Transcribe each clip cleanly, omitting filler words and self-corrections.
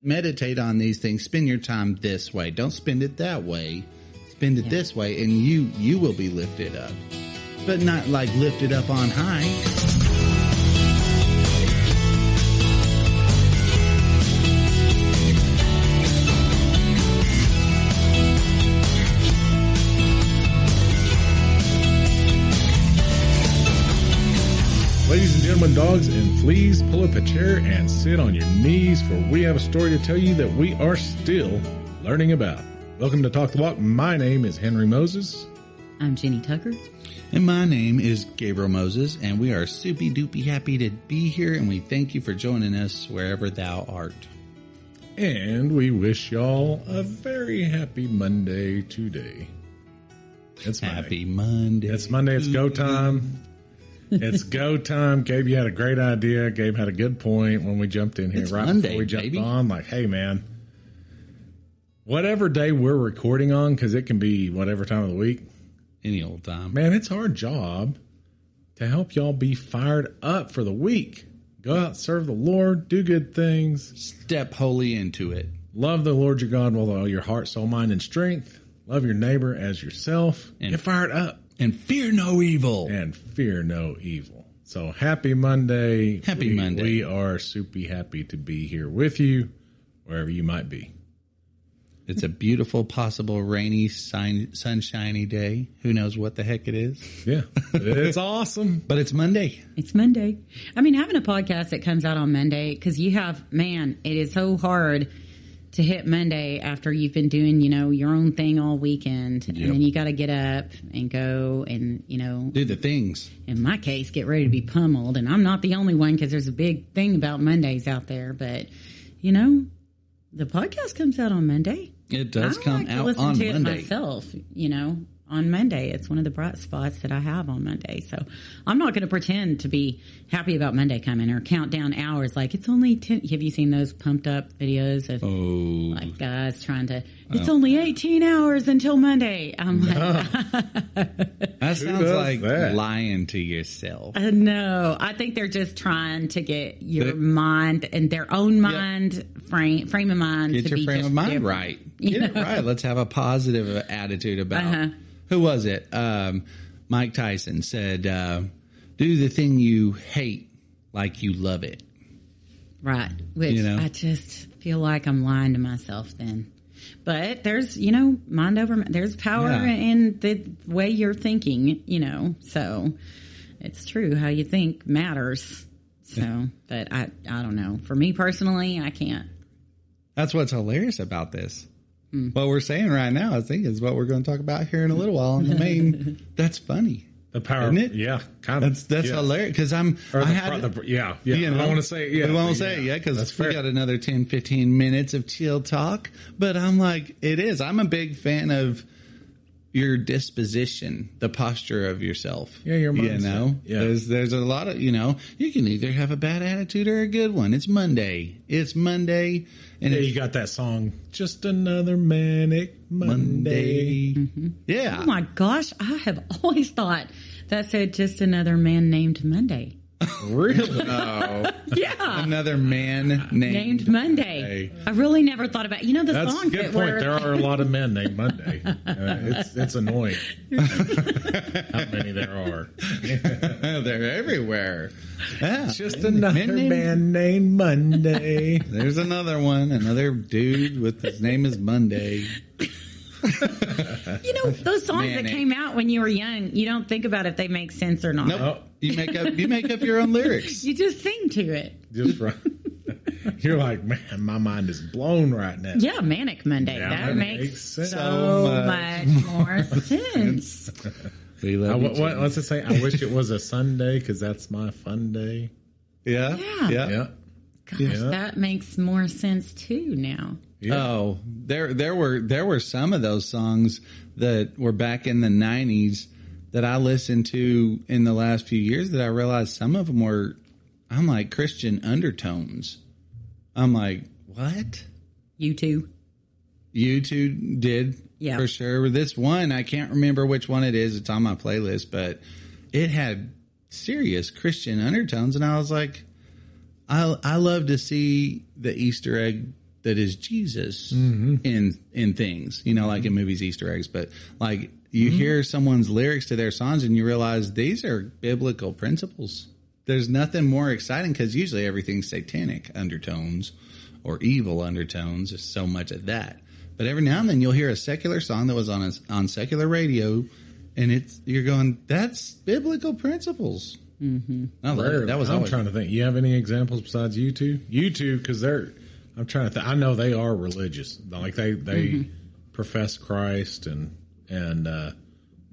meditate on these things. Spend your time this way. Don't spend it that way. Spend it this way, and you will be lifted up. But not like lifted up on high. Ladies and gentlemen, dogs and fleas, pull up a chair and sit on your knees, for we have a story to tell you that we are still learning about. Welcome to Talk the Walk. My name is Henry Moses. I'm Jenny Tucker. And my name is Gabriel Moses, and we are soupy doopy happy to be here, and we thank you for joining us wherever thou art. And we wish y'all a very happy Monday today. It's Monday. Happy Monday. It's Monday. It's go time. It's go time. Gabe, you had a great idea. Gabe had a good point when we jumped in here. It's right Monday, before we jumped baby. on. Like, hey, man, whatever day we're recording on, because it can be whatever time of the week. Any old time. Man, it's our job to help y'all be fired up for the week. Go out, serve the Lord, do good things. Step wholly into it. Love the Lord your God with all your heart, soul, mind, and strength. Love your neighbor as yourself. And get fired up. And fear no evil. And fear no evil. So happy Monday. Happy Monday. We are soupy happy to be here with you, wherever you might be. It's a beautiful, possible rainy, sunshiny day. Who knows what the heck it is? Yeah, it's awesome. But it's Monday. It's Monday. I mean, having a podcast that comes out on Monday, because you have, man, it is so hard to hit Monday after you've been doing, your own thing all weekend. Yep. And then you got to get up and go and, Do the things. in my case, get ready to be pummeled. And I'm not the only one, because there's a big thing about Mondays out there. But, the podcast comes out on Monday. It does I come like to out listen on to Monday. it myself, on Monday. It's one of the bright spots that I have on Monday. So I'm not going to pretend to be happy about Monday coming or count down hours like it's only 10. Have you seen those pumped up videos of like guys trying to, it's only 18 hours until Monday. I'm like, That sounds like that? lying to yourself. no, I think they're just trying to get your mind and their own mind frame of mind Get to your be frame just of mind different. right. Get it right. Let's have a positive attitude about who was it? Mike Tyson said, do the thing you hate like you love it. Right. Which I just feel like I'm lying to myself then. But there's, mind over, there's power in the way you're thinking, so it's true. How you think matters. So, but I don't know. For me personally, I can't. That's what's hilarious about this. What we're saying right now, I think, is what we're going to talk about here in a little while on the main. That's funny. The power, isn't it? Yeah, kind of. That's hilarious because I don't I don't want to say it yet. We won't say it yet because we got another 10, 15 minutes of chill talk. But I'm like, it is. I'm a big fan of your disposition, the posture of yourself. Yeah, your mindset. Yeah. There's a lot of, you can either have a bad attitude or a good one. It's Monday. And you got that song, Just Another Manic Monday. Mm-hmm. Yeah. Oh my gosh. I have always thought that said just another man named Monday. Really? Oh. Yeah. Another man named Monday. I really never thought about, the That's songs a good that point. were. There are a lot of men named Monday. It's annoying how many there are. They're everywhere. Yeah. Just another man named Monday. There's another one, another dude with his name is Monday. Those songs that came out when you were young, you don't think about if they make sense or not. Nope. You make up your own lyrics. You just sing to it. Just right. You're like, man, my mind is blown right now. Yeah, Manic Monday. Yeah, that makes sense. so much more sense. We love what's it say? I wish it was a Sunday because that's my fun day. Yeah. Yeah. Gosh, that makes more sense too now. Yeah. Oh, there were some of those songs that were back in the 90s that I listened to in the last few years that I realized some of them were, I'm like, Christian undertones. I'm like, what? You two did, for sure. This one, I can't remember which one it is. It's on my playlist, but it had serious Christian undertones, and I was like, I love to see the Easter egg that is Jesus in things, you know, like in movies, Easter eggs, but like you hear someone's lyrics to their songs and you realize these are biblical principles. There's nothing more exciting because usually everything's satanic undertones or evil undertones. There's so much of that. But every now and then you'll hear a secular song that was on secular radio, and you're going, that's biblical principles. Mm-hmm. I'm trying to think. You have any examples besides you two? You two, because I'm trying to think. I know they are religious. Like they profess Christ and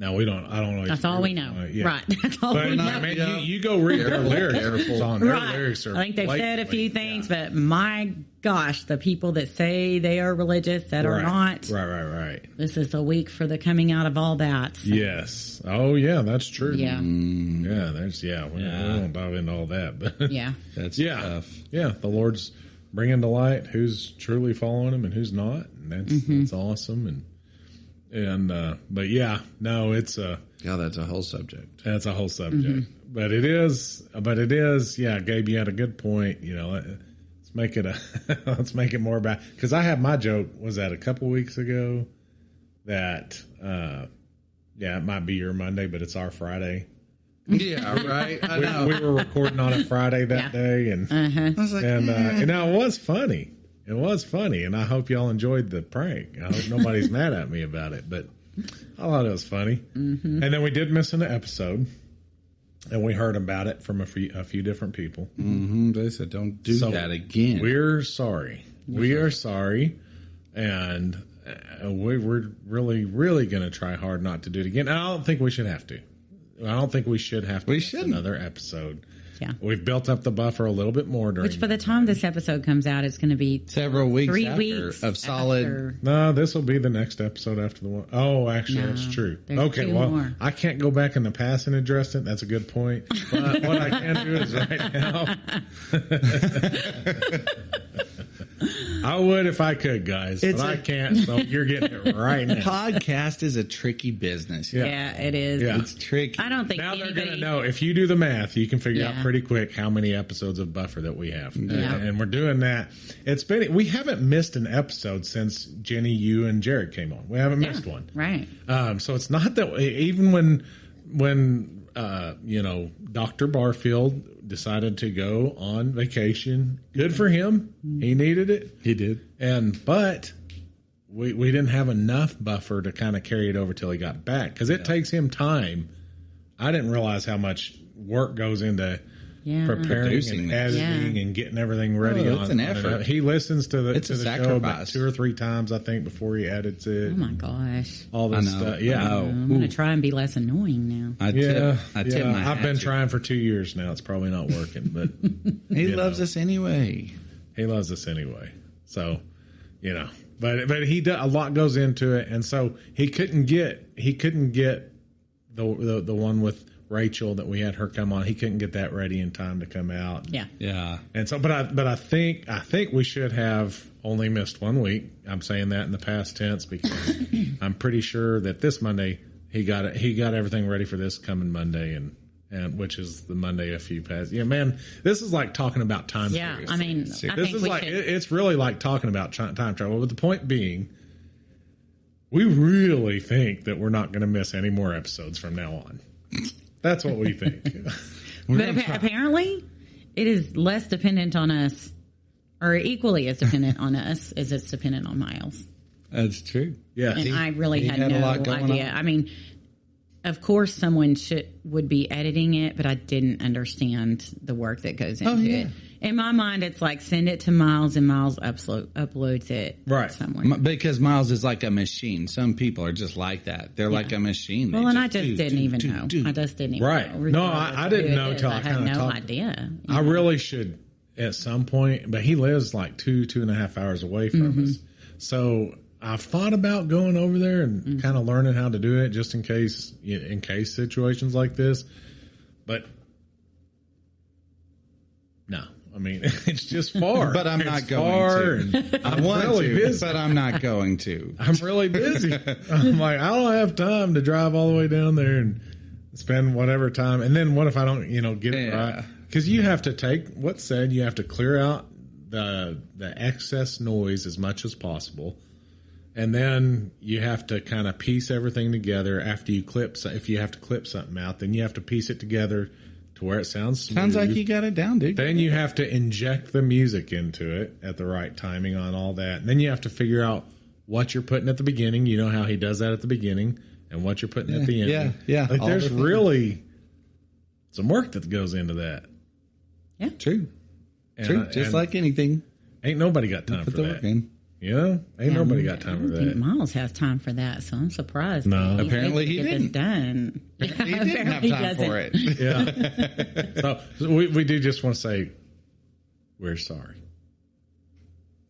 now we don't. I don't know. That's all we know, right? That's all we know. I mean, you go read their lyrics. On their lyrics are. I think they've said a few things, but my gosh, the people that say they are religious that are not. Right. This is the week for the coming out of all that. So. Yes. Oh, yeah, that's true. Yeah. We won't dive into all that, but yeah, that's tough. Yeah, the Lord's bringing to light who's truly following Him and who's not, and that's awesome. But yeah, no, it's that's a whole subject. That's a whole subject. But it is. Yeah, Gabe, you had a good point. You know, let's make it more about, because I had my joke, was that a couple weeks ago that it might be your Monday, but it's our Friday. Yeah, right. I know. We were recording on a Friday that day, and I was like, and now it was funny. It was funny, and I hope y'all enjoyed the prank. I hope nobody's mad at me about it, but I thought it was funny. And then we did miss an episode, and we heard about it from a few different people. They said, don't do that again. We're sorry. We are sorry, and we're really, really going to try hard not to do it again. And I don't think we should have to. I don't think we should have to miss another episode. Yeah. We've built up the buffer a little bit more during. Which by the time this episode comes out, it's going to be several weeks 3 after weeks of solid. No, this will be the next episode after the one. Oh, actually, that's true. Okay, well, more. I can't go back in the past and address it. That's a good point. But what I can do is right now. I would if I could, guys, but I can't. So you're getting it right now. Podcast is a tricky business. Yeah, it is. Yeah. It's tricky. I don't think now they're going to know. If you do the math, you can figure out pretty quick how many episodes of buffer that we have. Yeah. And we're doing that. We haven't missed an episode since Jenny, you, and Jared came on. We haven't missed one. Right. So it's not that even when Dr. Barfield decided to go on vacation. Good for him. He needed it. He did. But we didn't have enough buffer to kind of carry it over till he got back, because it takes him time. I didn't realize how much work goes into preparing and editing and getting everything ready. It's an effort. He listens to the sacrifice. show about 2 or 3 times, I think, before he edits it. Oh my gosh! All this stuff. Yeah, I'm going to try and be less annoying now. I tip my I've been trying for 2 years now. It's probably not working, but he loves us anyway. He loves us anyway. So, but a lot goes into it, and so he couldn't get the one with Rachel that we had her come on. He couldn't get that ready in time to come out. Yeah. And so, but I think we should have only missed 1 week. I'm saying that in the past tense because I'm pretty sure that this Monday he got everything ready for this coming Monday, and which is the Monday a few past. Yeah, man, this is like talking about time. Yeah, travel. I mean, It's really like talking about time travel. But the point being, we really think that we're not going to miss any more episodes from now on. That's what we think. But apparently, it is less dependent on us, or equally as dependent on us as it's dependent on Miles. That's true. Yeah, and I really had no idea. I mean, of course, someone would be editing it, but I didn't understand the work that goes into it. In my mind, it's like send it to Miles, and Miles uploads it somewhere. Because Miles is like a machine. Some people are just like that. They're like a machine. Well, and I just didn't even know. I just didn't even know. No, I didn't know until I kind of talked. I had no idea. I really should at some point, but he lives like 2.5 hours away from us. So I've thought about going over there and kind of learning how to do it just in case situations like this. But no. I mean, it's just far. But I'm not going to. I want to, but I'm not going to. I'm really busy. I'm like, I don't have time to drive all the way down there and spend whatever time. And then what if I don't, get it right? Because you have to you have to clear out the excess noise as much as possible. And then you have to kind of piece everything together after you clip. If you have to clip something out, then you have to piece it together to where it sounds smooth. Sounds like you got it down, dude. Then you have to inject the music into it at the right timing on all that. And then you have to figure out what you're putting at the beginning. You know how he does that at the beginning, and what you're putting at the end. Yeah. Like there's really some work that goes into that. Yeah. True. Just like anything. Ain't nobody got time for that. You know? Ain't nobody got time for that. I don't think Miles has time for that, so I'm surprised. No. Apparently he get didn't. this done. He didn't have time for it. Yeah. So we do just want to say we're sorry.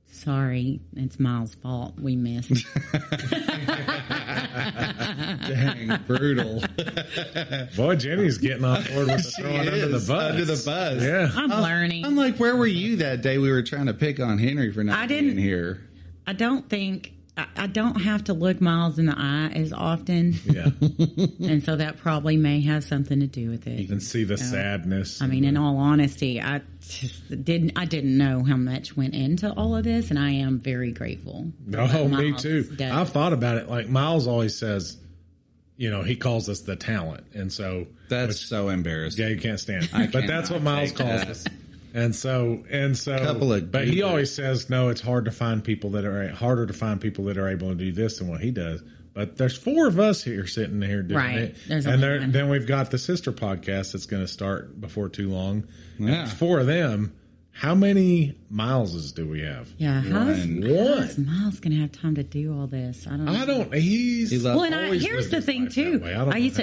Sorry, it's Miles' fault. We missed. Dang, brutal. Boy, Jenny's getting on board with the throwing under the bus. Under the bus. Yeah. I'm learning. I'm like, where were you that day we were trying to pick on Henry for not being here? I don't think I don't have to look Miles in the eye as often. Yeah. And so that probably may have something to do with it. You can see the sadness. I mean, in all honesty, I didn't know how much went into all of this, and I am very grateful. No, me too. Does. I've thought about it. Like Miles always says, you know, he calls us the talent. And so that's so embarrassing. Yeah, you can't stand it. But that's what Miles calls us. And so, but he always says, no, it's harder to find people that are able to do this than what he does. But there's 4 of us here sitting here doing it. And then we've got the sister podcast that's going to start before too long. Yeah. There's 4 of them. How many Mileses do we have? Yeah, how's One. Miles going to have time to do all this? I don't know. Here's the thing too.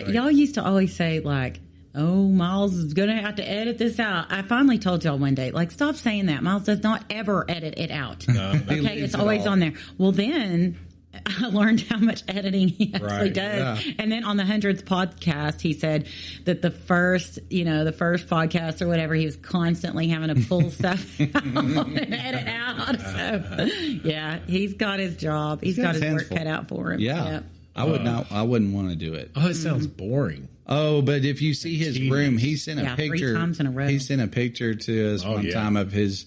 Y'all used to always say like, oh, Miles is going to have to edit this out. I finally told y'all one day, like, stop saying that. Miles does not ever edit it out. No, okay, it's always on there. Well, then I learned how much editing he actually does. Yeah. And then on the 100th podcast, he said that the first podcast or whatever, he was constantly having to pull stuff out and edit out. So, yeah, he's got his job. He's got his work cut out for him. Yeah. Yep. I wouldn't want to do it. Oh, it sounds boring. Oh, but if you see his room, he sent a picture. 3 times in a row. He sent a picture to us one time of his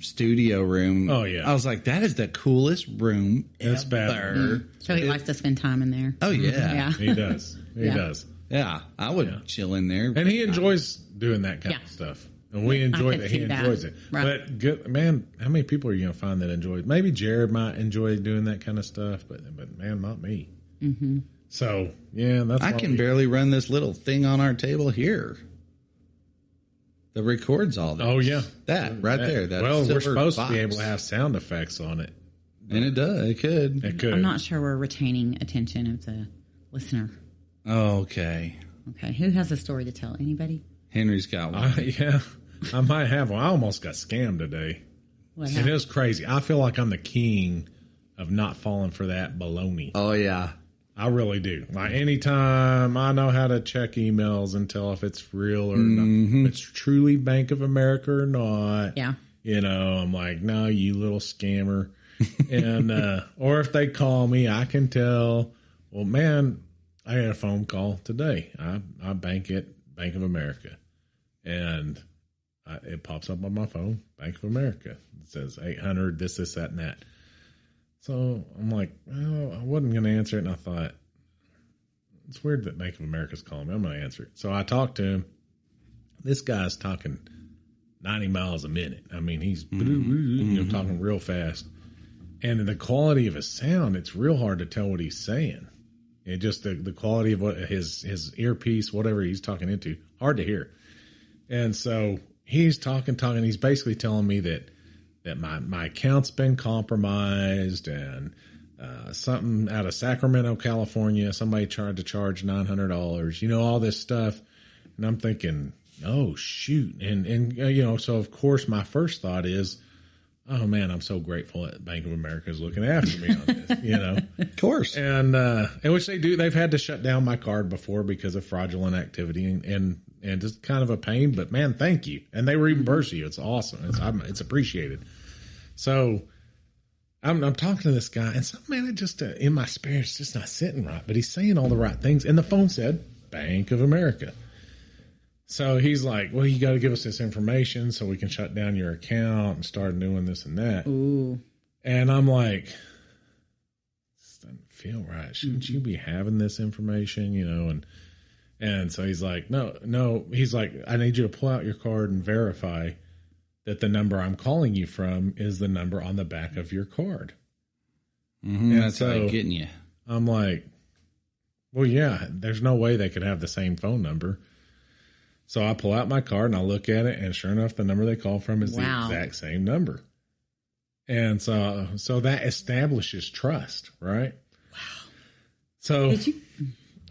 studio room. Oh yeah, I was like, that is the coolest room ever. Bad. So he likes to spend time in there. Oh yeah, he does. He does. Yeah, I would chill in there, and he enjoys doing that kind of stuff. And we enjoy that he enjoys it. Right. But good, man, how many people are you going to find that enjoy it? Maybe Jared might enjoy doing that kind of stuff, but man, not me. Mm-hmm. So yeah, I can barely run this little thing on our table here that records all this. Oh yeah, that right there. That we're supposed to be able to have sound effects on it, and it does. It could. I'm not sure we're retaining attention of the listener. Okay. Who has a story to tell? Anybody? Henry's got one. Yeah, I might have one. I almost got scammed today. It is crazy. I feel like I'm the king of not falling for that baloney. Oh yeah. I really do. Like anytime I know how to check emails and tell if it's real or not, if it's truly Bank of America or not. Yeah. You know, I'm like, no, you little scammer. And, or if they call me, I can tell, well, man, I had a phone call today. I bank at Bank of America. And it pops up on my phone, Bank of America. It says 800, this, that, and that. So I'm like, well, I wasn't going to answer it. And I thought, it's weird that Bank of America's calling me. I'm going to answer it. So I talked to him. This guy's talking 90 miles a minute. I mean, he's talking real fast. And the quality of his sound, it's real hard to tell what he's saying. It just the quality of what his earpiece, whatever he's talking into, hard to hear. And so he's talking. He's basically telling me that my account's been compromised and something out of Sacramento, California, somebody tried to charge $900, you know, all this stuff. And I'm thinking, oh, shoot. And so of course my first thought is, oh man, I'm so grateful that Bank of America is looking after me on this, you know. Of course. And which they do. They've had to shut down my card before because of fraudulent activity and just kind of a pain, but man, thank you. And they reimburse you. It's awesome. It's appreciated. So I'm talking to this guy, and man, it just in my spirit, it's just not sitting right. But he's saying all the right things, and the phone said Bank of America. So he's like, well, you got to give us this information so we can shut down your account and start doing this and that. Ooh. And I'm like, this doesn't feel right. Shouldn't you be having this information, you know? And so he's like, no. He's like, I need you to pull out your card and verify that the number I'm calling you from is the number on the back of your card. Mm-hmm, and that's how they're getting you. I'm like, well, yeah, there's no way they could have the same phone number. So I pull out my card and I look at it, and sure enough, the number they call from is the exact same number. And so that establishes trust, right? Wow. So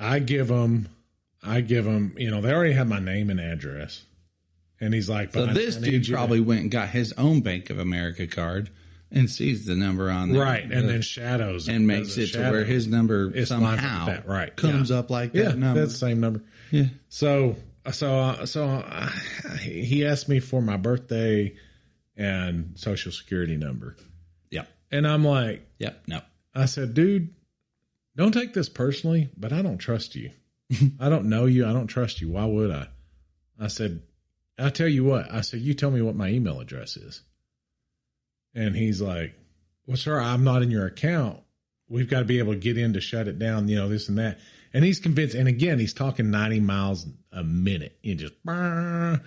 I give them, you know, they already have my name and address. And he's like, so this dude probably went and got his own Bank of America card and sees the number on there. Right. And then shadows and makes it to where his number somehow like that, comes up like that number. That's the same number. Yeah. So he asked me for my birthday and social security number. Yep. And I'm like, yep, no. I said, dude, don't take this personally, but I don't trust you. I don't know you. I don't trust you. Why would I? I said, I'll tell you what. I said, you tell me what my email address is. And he's like, well, sir, I'm not in your account. We've got to be able to get in to shut it down, you know, this and that. And he's convinced. And again, he's talking 90 miles a minute. You just, and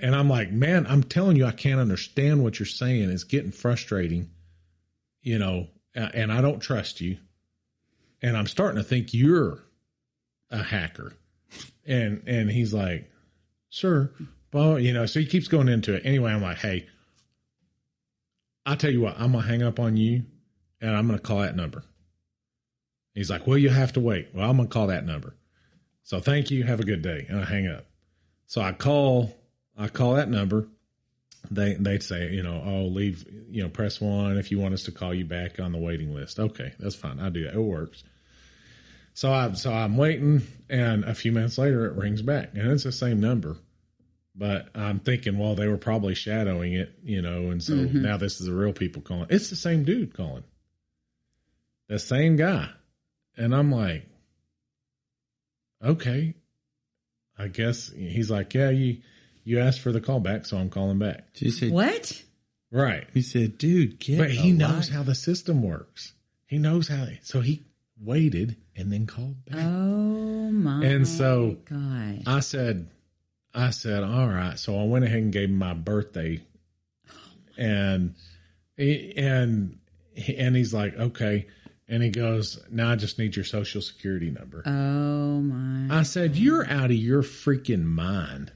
I'm like, man, I'm telling you, I can't understand what you're saying. It's getting frustrating, you know, and I don't trust you. And I'm starting to think you're a hacker. And he's like, sir, well, you know, so he keeps going into it. Anyway, I'm like, hey, I'll tell you what, I'm going to hang up on you and I'm going to call that number. He's like, well, you have to wait. Well, I'm going to call that number. So thank you. Have a good day. And I hang up. So I call that number. They say, you know, oh, leave, you know, press 1 if you want us to call you back on the waiting list. Okay, that's fine. I'll do that. It works. So I'm waiting, and a few minutes later it rings back, and it's the same number. But I'm thinking, well, they were probably shadowing it, you know, and so now this is the real people calling. It's the same dude calling. The same guy. And I'm like, okay, I guess. He's like, yeah, you asked for the call back, so I'm calling back. She said, what? Right. He said, dude, but he knows how the system works. He knows how. So he waited and then called back. Oh my! And so God. I said, all right. So I went ahead and gave him my birthday, and he's like, okay. And he goes, now I just need your social security number. Oh my! I said, you're out of your freaking mind.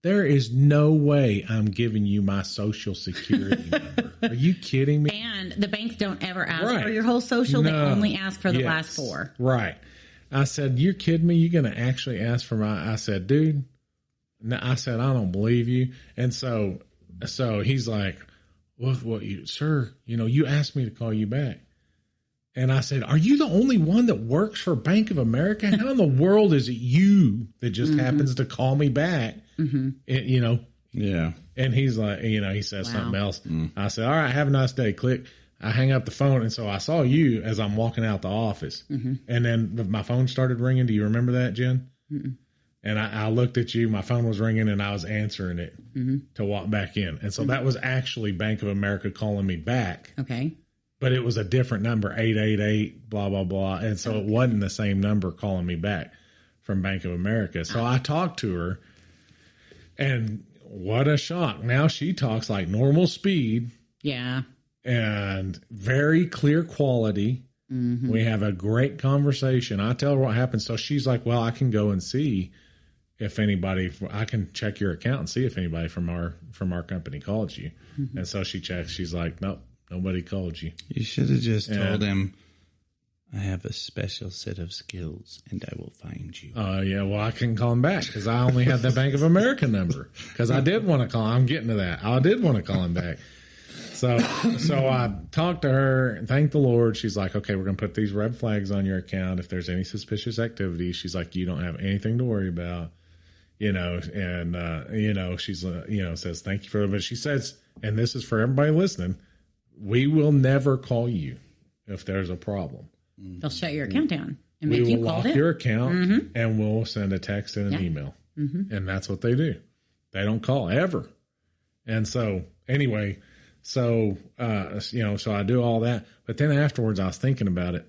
There is no way I'm giving you my social security number. Are you kidding me? And the banks don't ever ask for your whole social. No. They only ask for the last 4. Right. I said, you're kidding me? You're going to actually ask for my... I said, dude, no, I said, I don't believe you. And so he's like, well, sir, you know, you asked me to call you back. And I said, are you the only one that works for Bank of America? How in the world is it you that just happens to call me back? You know? Yeah. And he's like, you know, he says something else. I said, all right, have a nice day. Click. I hang up the phone. And so I saw you as I'm walking out the office. And then my phone started ringing. Do you remember that, Jen? And I looked at you. My phone was ringing and I was answering it to walk back in. And so that was actually Bank of America calling me back. Okay. But it was a different number, 888, blah, blah, blah. And so it wasn't the same number calling me back from Bank of America. So I talked to her, and what a shock. Now she talks like normal speed. Yeah. And very clear quality. We have a great conversation. I tell her what happened. So she's like, well, I can go and see if anybody, I can check your account and see if anybody from our company called you. And so she checks. She's like, nope. Nobody called you. You should have just told him, I have a special set of skills and I will find you. Yeah, well, I couldn't call him back because I only had the Bank of America number because I did want to call. I'm getting to that. I did want to call him back. So I talked to her and thanked the Lord. She's like, okay, we're going to put these red flags on your account. If there's any suspicious activity, she's like, you don't have anything to worry about, you know, and, you know, she's, you know, says, thank you for it. But she says, and this is for everybody listening, we will never call you if there's a problem. They'll shut your account down and make you call them. We will lock your account and we'll send a text and an email. And that's what they do. They don't call ever. And so anyway, so I do all that. But then afterwards I was thinking about it.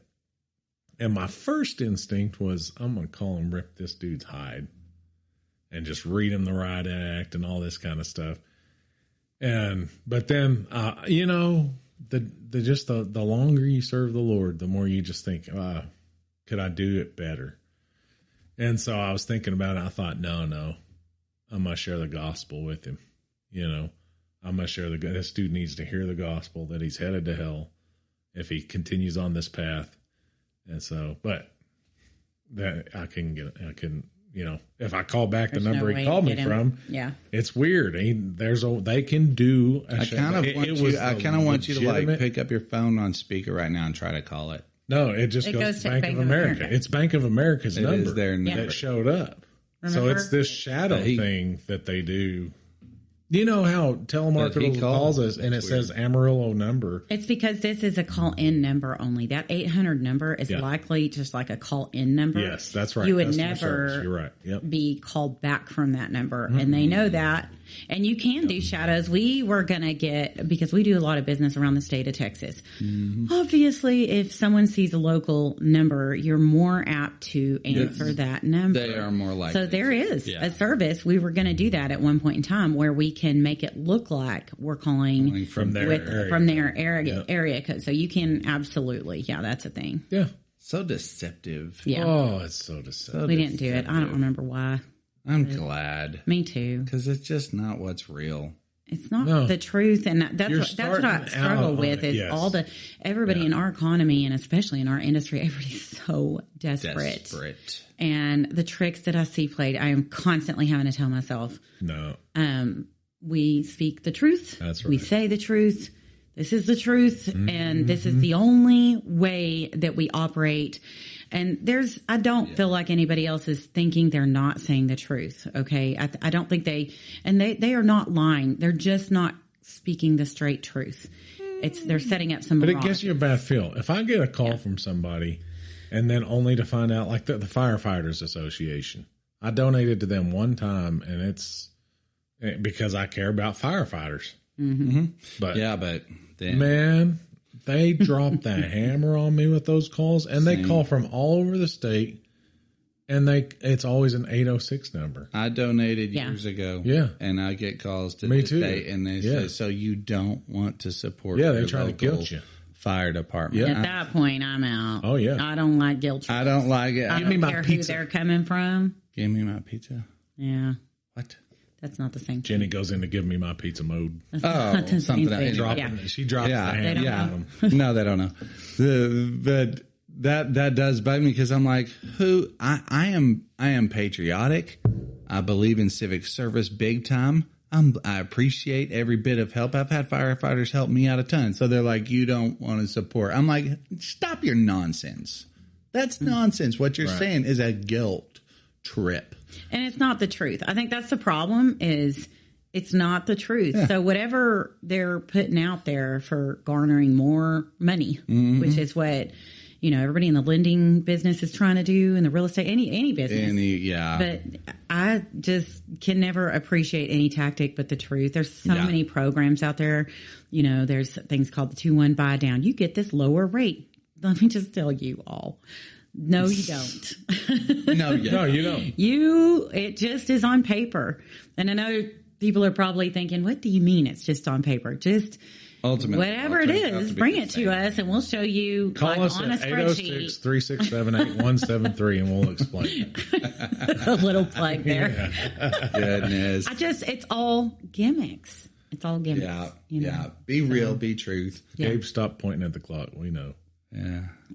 And my first instinct was, I'm going to call him, rip this dude's hide and just read him the right act and all this kind of stuff. But then, the longer you serve the Lord, the more you just think, could I do it better? And so I was thinking about it. I thought, no, I'm going to share the gospel with him. I'm going to share this dude needs to hear the gospel that he's headed to hell if he continues on this path. And so, but that I can, if I call back the number he called me from, it's weird. They can do. I kind of want you to like pick up your phone on speaker right now and try to call it. No, it just goes to Bank of America. It's Bank of America's number that showed up. Remember? So it's this shadow thing that they do. You know how telemarketer calls us and it says Amarillo number? It's because this is a call-in number only. That 800 number is likely just like a call-in number. Yes, that's right. You would never be called back from that number. Mm-hmm. And they know that. And you can do shadows. We were going to get, because we do a lot of business around the state of Texas. Mm-hmm. Obviously, if someone sees a local number, you're more apt to answer that number. They are more likely. So there is a service. We were going to do that at one point in time where we can make it look like we're calling from their area code. So you can absolutely, that's a thing. Yeah. So deceptive. Yeah. Oh, it's so deceptive. We didn't do it. I don't remember why. I'm glad. Me too. Because it's just not what's real. It's not the truth, and that's what I struggle with. Is everybody in our economy, and especially in our industry, everybody's so desperate. And the tricks that I see played, I am constantly having to tell myself, no. We speak the truth. That's right. We say the truth. This is the truth, and this is the only way that we operate. And I don't feel like anybody else is thinking they're not saying the truth. Okay. I don't think they are not lying. They're just not speaking the straight truth. They're setting up some. But it gives you a bad feel. If I get a call from somebody and then only to find out, like the Firefighters Association, I donated to them one time and it's because I care about firefighters. Mm-hmm. But then, man, they drop the hammer on me with those calls, and they call from all over the state, and it's always an 806 number. I donated years ago, and I get calls to this day, and they say, "So you don't want to support?" Yeah, they try to guilt you. Fire department. At that point, I'm out. Oh yeah, I don't like guilt. I don't like it. I don't care who they're coming from. Give me my pizza. Yeah. What? That's not the same. Jenny goes in to give me my pizza mode. Something. She drops the hand. No, they don't know. But that does bug me because I'm like, I am patriotic. I believe in civic service big time. I appreciate every bit of help. I've had firefighters help me out a ton. So they're like, you don't want to support. I'm like, stop your nonsense. That's nonsense. What you're saying is a guilt trip. And it's not the truth. I think that's the problem is it's not the truth. Yeah. So whatever they're putting out there for garnering more money, which is what, everybody in the lending business is trying to do, in the real estate, any business. But I just can never appreciate any tactic but the truth. There's so many programs out there. There's things called the 2-1 buy down. You get this lower rate. Let me just tell you all. No, you don't. No, you don't. It just is on paper. And I know people are probably thinking, what do you mean it's just on paper? Just ultimately, whatever it is, bring it to us and we'll show you. Call us at 806-367-8173 and we'll explain it. A little plug there. Goodness. It's all gimmicks. It's all gimmicks. Yeah. Be real, be truth. Gabe, stop pointing at the clock. We know.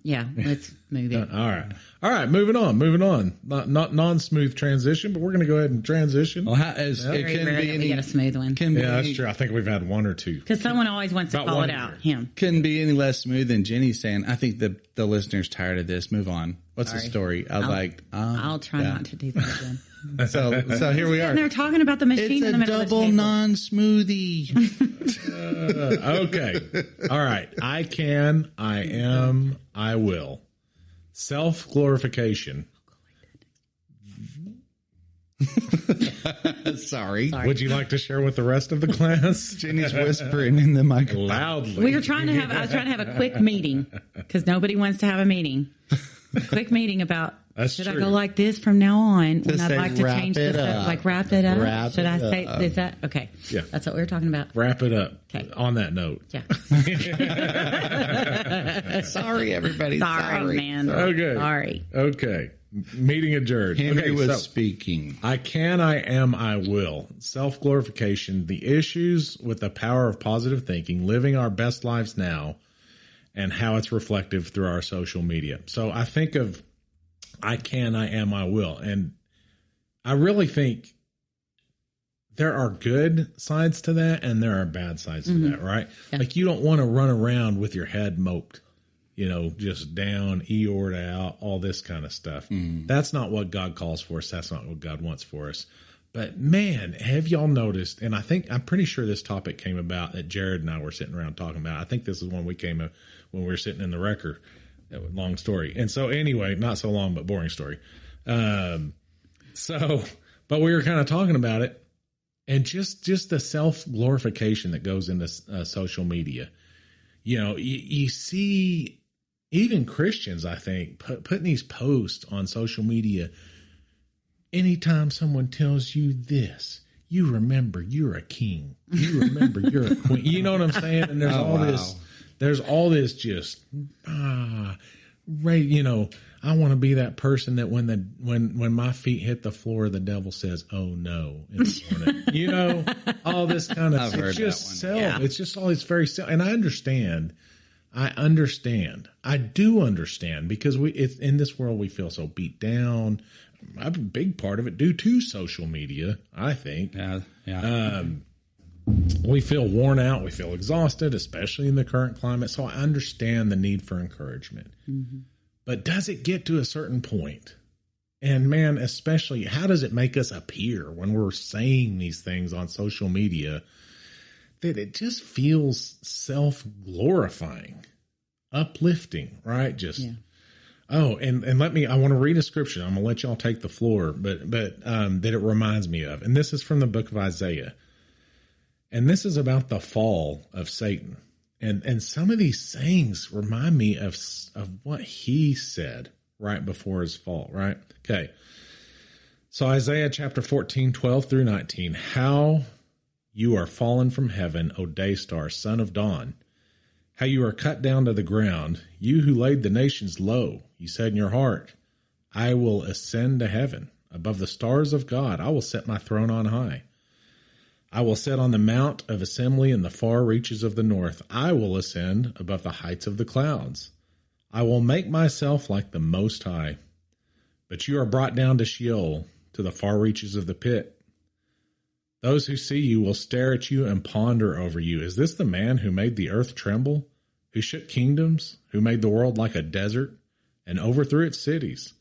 Yeah, let's move it. All right. Moving on. Not non-smooth transition, but we're going to go ahead and transition. Well, very rarely we get a smooth one. That's true. I think we've had one or two. Because someone always wants to call it out. Him. Couldn't be any less smooth than Jenny saying, I think the listener's tired of this. Move on. What's the story? I'll try not to do that again. So here we are. And they're talking about the machine in the middle of the table. It's a double non-smoothie. Okay. All right. I can, I am, I will. Self-glorification. Sorry. Would you like to share with the rest of the class? Jenny's whispering in the microphone loudly. I was trying to have a quick meeting because nobody wants to have a meeting. A quick meeting about should I go like this from now on when I'd like to change this up? Like wrap it up? Should I say is that okay? Yeah. That's what we were talking about. Wrap it up. Okay. On that note. Yeah. Sorry, everybody. Sorry, man. Okay. Sorry. Okay. Meeting adjourned. Henry was speaking. I can, I am, I will. Self-glorification, the issues with the power of positive thinking, living our best lives now, and how it's reflective through our social media. So I think of I can, I am, I will. And I really think there are good sides to that and there are bad sides to that, right? Yeah. Like you don't want to run around with your head moped, just down, Eeyored out, all this kind of stuff. That's not what God calls for us. That's not what God wants for us. But man, have y'all noticed, and I'm pretty sure this topic came about that Jared and I were sitting around talking about. I think this is when we when we were sitting in the wrecker. Long story. And so anyway, not so long, but boring story. But we were kind of talking about it and just the self-glorification that goes into social media. You see even Christians, I think, putting these posts on social media. Anytime someone tells you this, you remember you're a king. You remember you're a queen. You know what I'm saying? And there's all this just, right. I want to be that person that when my feet hit the floor, the devil says, "Oh no," in the morning. All this kind of stuff. It's just self. Yeah. It's just all this very self. And I understand. I do understand because it's in this world we feel so beat down. A big part of it due to social media, I think. Yeah. We feel worn out. We feel exhausted, especially in the current climate. So I understand the need for encouragement. Mm-hmm. But does it get to a certain point? And man, especially, how does it make us appear when we're saying these things on social media that it just feels self-glorifying, uplifting, right? Oh, and I want to read a scripture. I'm going to let y'all take the floor, but that it reminds me of. And this is from the book of Isaiah. And this is about the fall of Satan. And some of these sayings remind me of what he said right before his fall, right? Okay. So Isaiah chapter 14, 12 through 19. How you are fallen from heaven, O day star, son of dawn. How you are cut down to the ground, you who laid the nations low. You said in your heart, I will ascend to heaven. Above the stars of God, I will set my throne on high. I will sit on the mount of assembly in the far reaches of the north. I will ascend above the heights of the clouds. I will make myself like the Most High. But you are brought down to Sheol, to the far reaches of the pit. Those who see you will stare at you and ponder over you. Is this the man who made the earth tremble, who shook kingdoms, who made the world like a desert and overthrew its cities,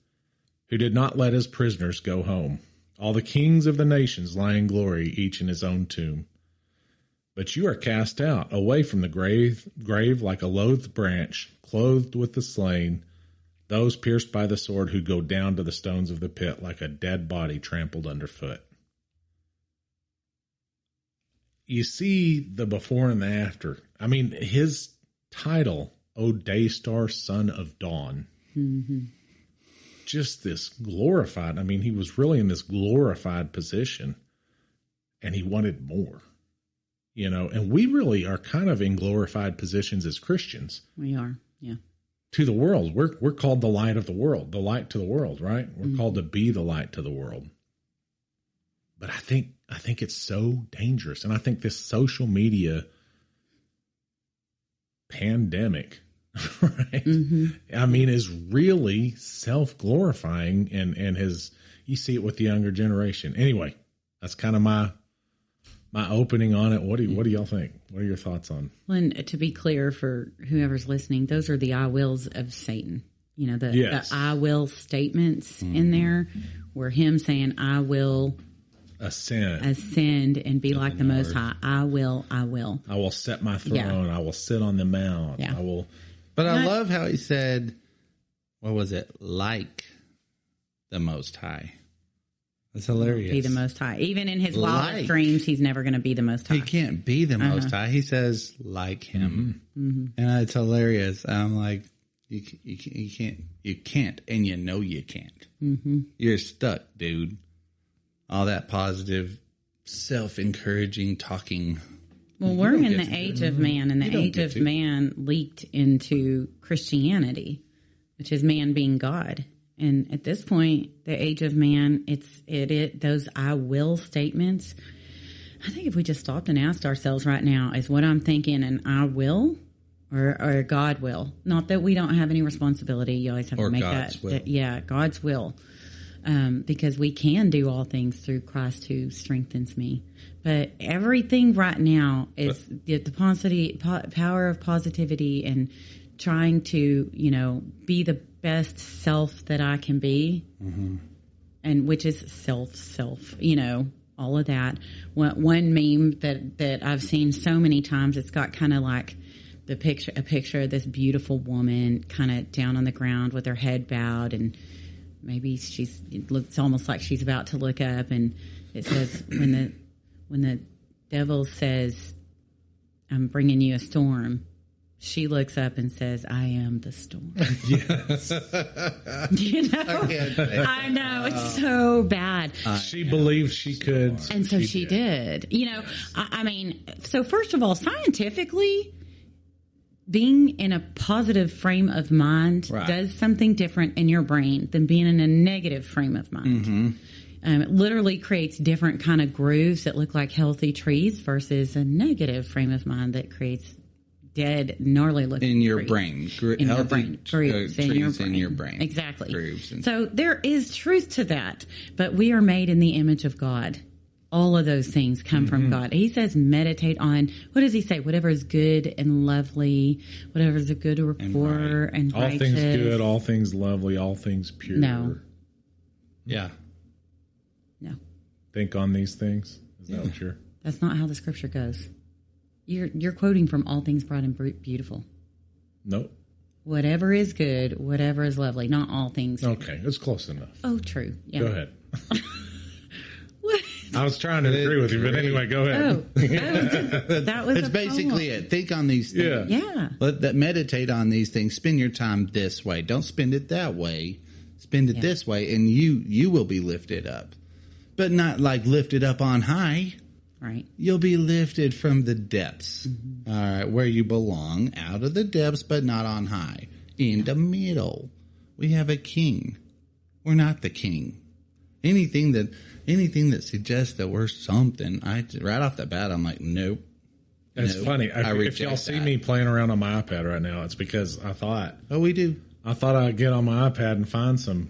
who did not let his prisoners go home? All the kings of the nations lie in glory, each in his own tomb. But you are cast out, away from the grave like a loathed branch, clothed with the slain, those pierced by the sword who go down to the stones of the pit like a dead body trampled underfoot. You see the before and the after. I mean, his title, O Day Star, Son of Dawn. Mm-hmm. Just this glorified. I mean, he was really in this glorified position and he wanted more, and we really are kind of in glorified positions as Christians. We are. Yeah. To the world. We're called the light of the world, the light to the world, right? We're called to be the light to the world. But I think it's so dangerous. And I think this social media pandemic, right? Mm-hmm. I mean, is really self-glorifying and you see it with the younger generation. Anyway, that's kind of my opening on it. What do y'all think? What are your thoughts on? Well, and to be clear for whoever's listening, those are the I wills of Satan. The I will statements in there were him saying, I will ascend and be like the Most High. I will. I will set my throne. Yeah. I will sit on the mount. Yeah. I will. But I love how he said, what was it? Like the Most High. That's hilarious. Be the Most High. Even in his wildest dreams, he's never going to be the Most High. He can't be the Most High. He says, like him. Mm-hmm. And it's hilarious. I'm like, you can't, and you know you can't. Mm-hmm. You're stuck, dude. All that positive, self-encouraging talking. Well, we're in the age of man, and the age of man leaked into Christianity, which is man being God. And at this point, the age of man, those I will statements. I think if we just stopped and asked ourselves right now, is what I'm thinking an I will or God will? Not that we don't have any responsibility. You always have to make God's will. Yeah, God's will. Because we can do all things through Christ who strengthens me. But everything right now is the power of positivity and trying to, be the best self that I can be, and which is self, all of that. One meme that I've seen so many times, it's got kind of like a picture of this beautiful woman kind of down on the ground with her head bowed, and maybe it looks almost like she's about to look up, and it says, when the devil says, I'm bringing you a storm, she looks up and says, I am the storm. Yes. I know, it's so bad. She believed she could. And so she did. I mean, so first of all, scientifically, being in a positive frame of mind does something different in your brain than being in a negative frame of mind. Mm-hmm. It literally creates different kind of grooves that look like healthy trees versus a negative frame of mind that creates dead, gnarly looking in your trees. Brain. In your brain. Grooves in your brain. Exactly. Grooves so there is truth to that, but we are made in the image of God. All of those things come from God. He says meditate on, what does he say? Whatever is good and lovely, whatever is a good rapport and all righteous. Things good, all things lovely, all things pure. No. Yeah. No. Think on these things. Is that what you're... That's not how the scripture goes. You're quoting from all things bright and beautiful. Nope. Whatever is good, whatever is lovely, not all things. Okay, it's close enough. Oh, true. Yeah. Go ahead. What? I was trying to agree with you, but anyway, go ahead. That was it's basically it. Think on these things. Yeah. Meditate on these things. Spend your time this way. Don't spend it that way. Spend it this way, and you will be lifted up. But not like lifted up on high. Right. You'll be lifted from the depths. Mm-hmm. All right, where you belong, out of the depths, but not on high. In the middle. We have a king. We're not the king. Anything that suggests that we're something, right off the bat, I'm like, nope. It's funny. If y'all see me playing around on my iPad right now, it's because I thought. Oh, we do. I thought I'd get on my iPad and find some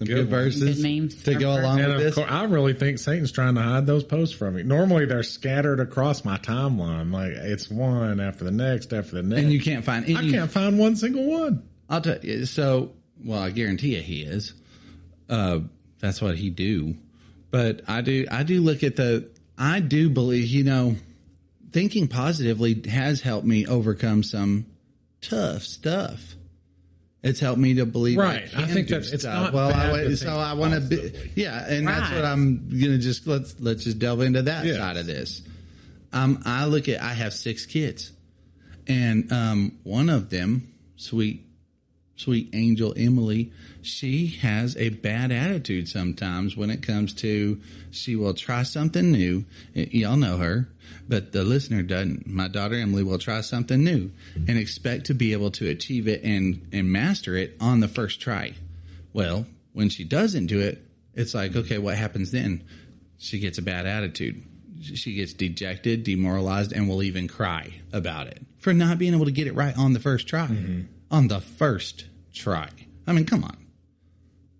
good verses good memes to go along with this. I really think Satan's trying to hide those posts from me. Normally, they're scattered across my timeline. Like, it's one after the next after the next. And you can't find any. I can't find one single one. I'll tell you. So, well, I guarantee you he is. That's what he do. But I do look at I do believe, thinking positively has helped me overcome some tough stuff. It's helped me to believe. Right. I think that it's not. Well, I want to be. Yeah. And that's what I'm going to just, let's just delve into that side of this. I have 6 kids, and one of them, sweet angel Emily, she has a bad attitude sometimes when it comes to, she will try something new. Y'all know her, but the listener doesn't. My daughter Emily will try something new and expect to be able to achieve it and master it on the first try. Well, when she doesn't do it, it's like, okay, what happens then? She gets a bad attitude. She gets dejected, demoralized, and will even cry about it for not being able to get it right on the first try. Mm-hmm. On the first try. I mean, come on.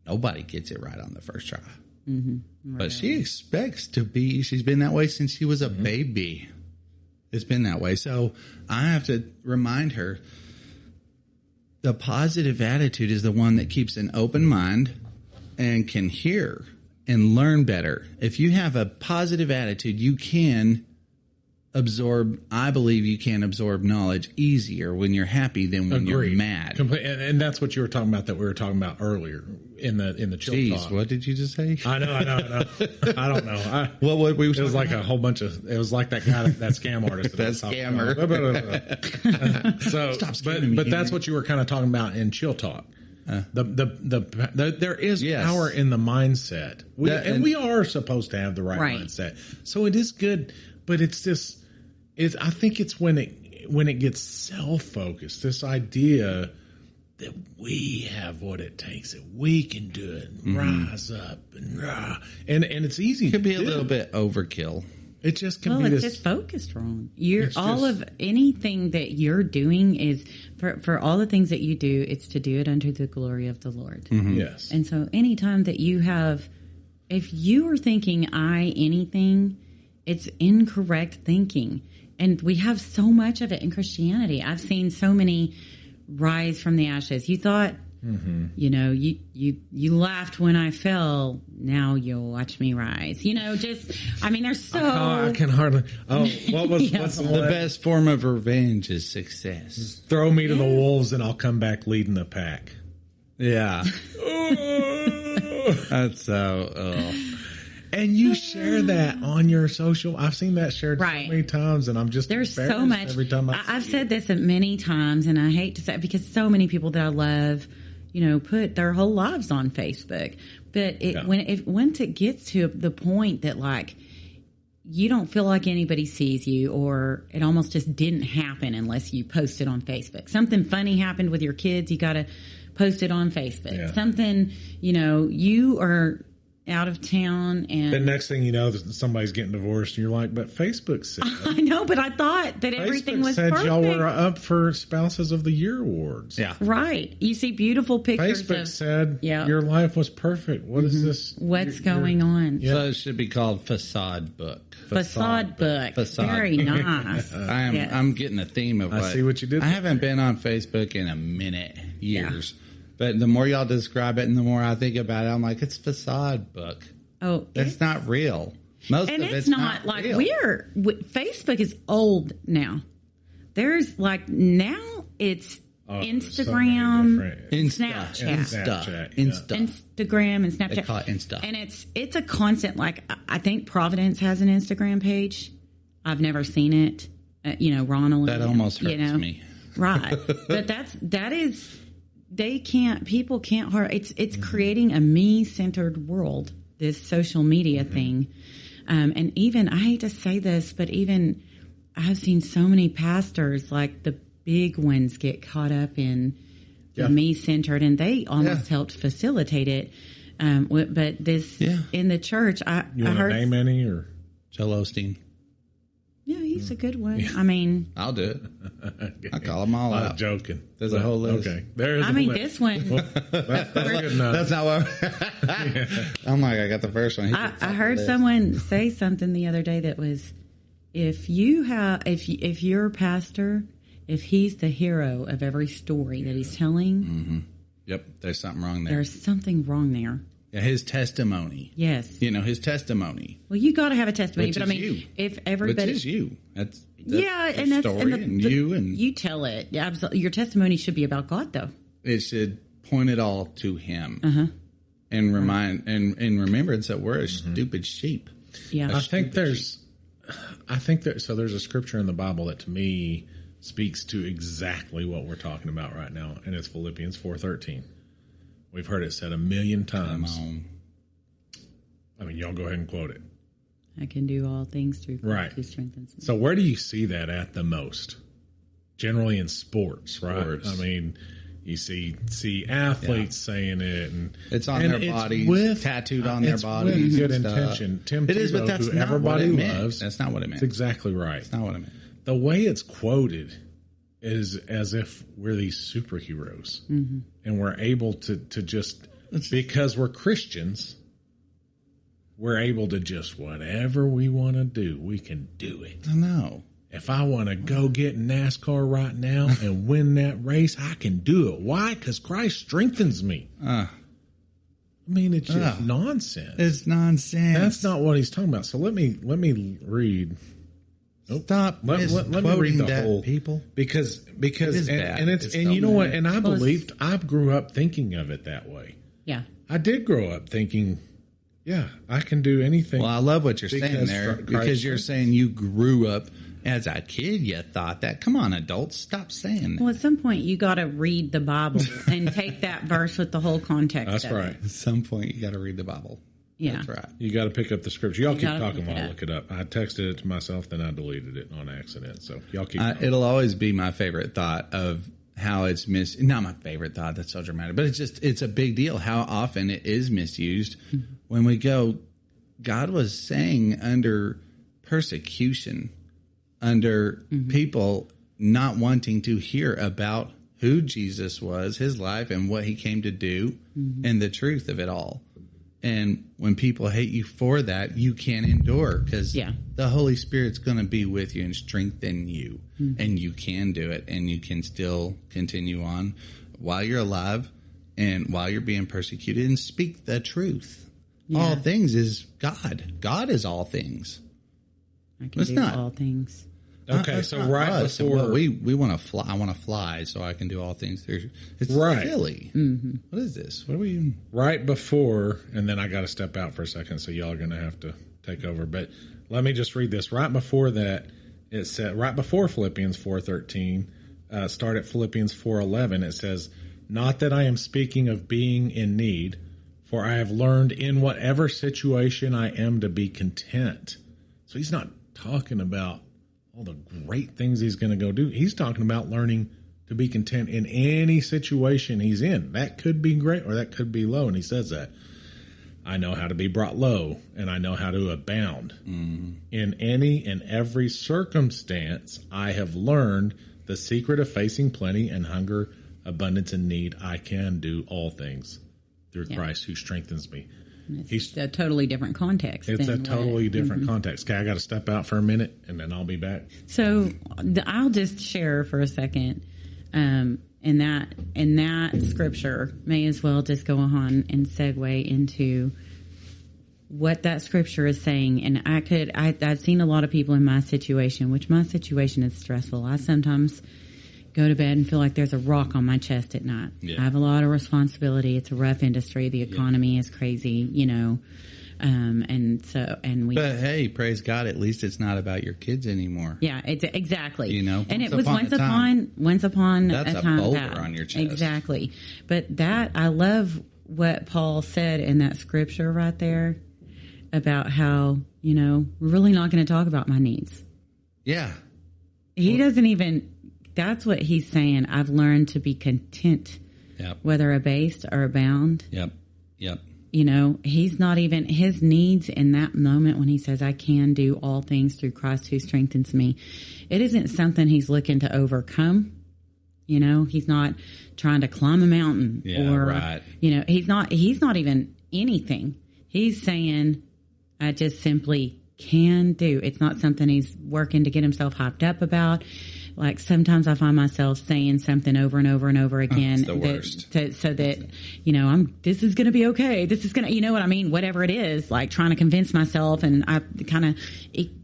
Nobody gets it right on the first try. Mm-hmm. Right. But she expects to be, she's been that way since she was a baby. It's been that way. So I have to remind her, the positive attitude is the one that keeps an open mind and can hear and learn better. If you have a positive attitude, you can I believe you can absorb knowledge easier when you're happy than when you're mad. And that's what you were talking about, that we were talking about earlier in the chill talk. What did you just say? I know. I don't know. What we? It was like a whole bunch of. It was like that guy, that scam artist. That scammer. So, but that's what you were kind of talking about in chill talk. There is power in the mindset, we are supposed to have the right mindset. So it is good, but it's just. I think it's when it gets self-focused, this idea that we have what it takes, that we can do it, and rise up, and it's easy. It could be a little bit overkill. It just can be. It's just focused wrong. Anything that you're doing is for all the things that you do. It's to do it unto the glory of the Lord. Mm-hmm. Yes. And so, anytime that you have, if you are thinking anything, it's incorrect thinking. And we have so much of it in Christianity. I've seen so many rise from the ashes. You thought, you laughed when I fell. Now you'll watch me rise. There's so. I can hardly. Oh, what's the best form of revenge is success. Throw me to the wolves and I'll come back leading the pack. Yeah. That's so. And you share that on your social. I've seen that shared so many times, and I'm just there's so much. Every time I've said this many times, and I hate to say it because so many people that I love, put their whole lives on Facebook. But once it gets to the point that like you don't feel like anybody sees you, or it almost just didn't happen unless you post it on Facebook. Something funny happened with your kids, you got to post it on Facebook. Yeah. Something, you are out of town, and the next thing you know, somebody's getting divorced, and you're like, but Facebook said. I know, but I thought that everything was said perfect. Y'all were up for Spouses of the Year awards. Yeah. Right. You see beautiful pictures. Facebook said your life was perfect. What is this? What's going on? So it should be called Facade Book. Facade Book. Very nice. I'm getting a theme of I see what you did. I haven't been on Facebook in a minute, years. Yeah. But the more y'all describe it and the more I think about it, I'm like, it's Facade Book. Oh, it's not real. Most of it's not like real. Facebook is old now. There's now it's Instagram, Snapchat, Instagram and Snapchat. They call it Insta. And it's a constant, I think Providence has an Instagram page. I've never seen it. Ronald. That almost hurts me. Right. But that is... people can't it's creating a me-centered world, this social media thing. And even, I hate to say this, but even I've seen so many pastors, like the big ones, get caught up in the me-centered, and they almost helped facilitate it. But this, in the church, I heard... name any, or? Joel Osteen. Yeah, he's a good one. I mean, I'll do it. I call them all out. I'm joking. There's a whole list. Okay, this one. That's good enough. That's not what. I'm like, I got the first one. I heard someone say something the other day that was, if you're a pastor, if he's the hero of every story that he's telling, yep, there's something wrong there. There's something wrong there. Yeah, his testimony. Yes. His testimony. Well, you got to have a testimony, but I mean, you. If everybody... Which is you. That's and that's... story, and you tell it. Absolutely. Your testimony should be about God, though. It should point it all to him. And remind, and in remembrance that we're a stupid sheep. Yeah. I think there's a scripture in the Bible that to me speaks to exactly what we're talking about right now, and it's Philippians 4:13. We've heard it said 1,000,000 times. I mean, y'all go ahead and quote it. I can do all things through Christ who strengthens me. So where do you see that at the most? Generally in sports, right? I mean, you see athletes saying it, and it's on their bodies, tattooed on their bodies. With good intention. Tim it is, but that's not everybody what it meant. Loves. That's not what it meant. That's exactly right. That's not what it meant. The way it's quoted is as if we're these superheroes, and we're able to just, because we're Christians, we're able to just whatever we want to do, we can do it. I know. If I want to go get in NASCAR right now and win that race, I can do it. Why? Because Christ strengthens me. I mean, it's just nonsense. It's nonsense. That's not what he's talking about. So let me read Stop let me read quoting the that, whole people. because is bad. and it's It's and so you know what? bad. And I Well, believed I grew up thinking of it that way. Yeah. I did grow up thinking, yeah, I can do anything. Well, I love what you're saying Because there Christ because you're strengthens. saying you grew up as a kid. You thought that. Come on, adults, stop saying that. Well, at some point, you got to read the Bible and take that verse with the whole context. That's of it. right. At some point, you got to read the Bible. Yeah. That's right. You got to pick up the scripture. Y'all keep gotta talking pick it while I up. look it up. I texted it to myself, then I deleted it on accident. So y'all keep going. It'll always be my favorite thought of how it's not my favorite thought. That's so dramatic, but it's a big deal how often it is misused when we go, God was saying under persecution, under people not wanting to hear about who Jesus was, his life, and what he came to do, and the truth of it all. And when people hate you for that, you can't endure because the Holy Spirit's going to be with you and strengthen you. And you can do it, and you can still continue on while you're alive and while you're being persecuted and speak the truth. Yeah. All things is God. God is all things. I can It's do not- all things. Okay, That's so not right us. before Well, we want to fly. I want to fly so I can do all things. It's Right. silly. What is this? What are we? right before, and then I got to step out for a second, so y'all are going to have to take over. But let me just read this. Right before that, it said right before Philippians 4:13, start at Philippians 4:11. It says, "Not that I am speaking of being in need, for I have learned in whatever situation I am to be content." So he's not talking about all the great things he's going to go do. He's talking about learning to be content in any situation he's in. That could be great or that could be low. And he says that. I know how to be brought low and I know how to abound. In any and every circumstance, I have learned the secret of facing plenty and hunger, abundance and need. I can do all things through Christ who strengthens me. It's a totally different context. It's a than totally different context. Okay, I got to step out for a minute and then I'll be back. So I'll just share for a second. In that scripture, may as well just go on and segue into what that scripture is saying. And I've seen a lot of people in my situation, which my situation is stressful. I sometimes go to bed and feel like there's a rock on my chest at night. Yeah. I have a lot of responsibility. It's a rough industry. The economy is crazy, But hey, praise God, at least it's not about your kids anymore. Yeah, it's exactly. once And it was upon once upon That's a a time. boulder that. on your chest. Exactly. But that, I love what Paul said in that scripture right there about how, we're really not going to talk about my needs. Yeah. He doesn't even, that's what he's saying. I've learned to be content, Yep. whether abased or abound. Yep. He's not even, his needs in that moment when he says, I can do all things through Christ who strengthens me. It isn't something he's looking to overcome. He's not trying to climb a mountain right. he's not even anything. He's saying, I just simply can do. It's not something he's working to get himself hyped up about. Like sometimes I find myself saying something over and over and over again. It's the worst. So that, this is going to be okay. This is going to, you know what I mean? Whatever it is, like trying to convince myself, and I kind of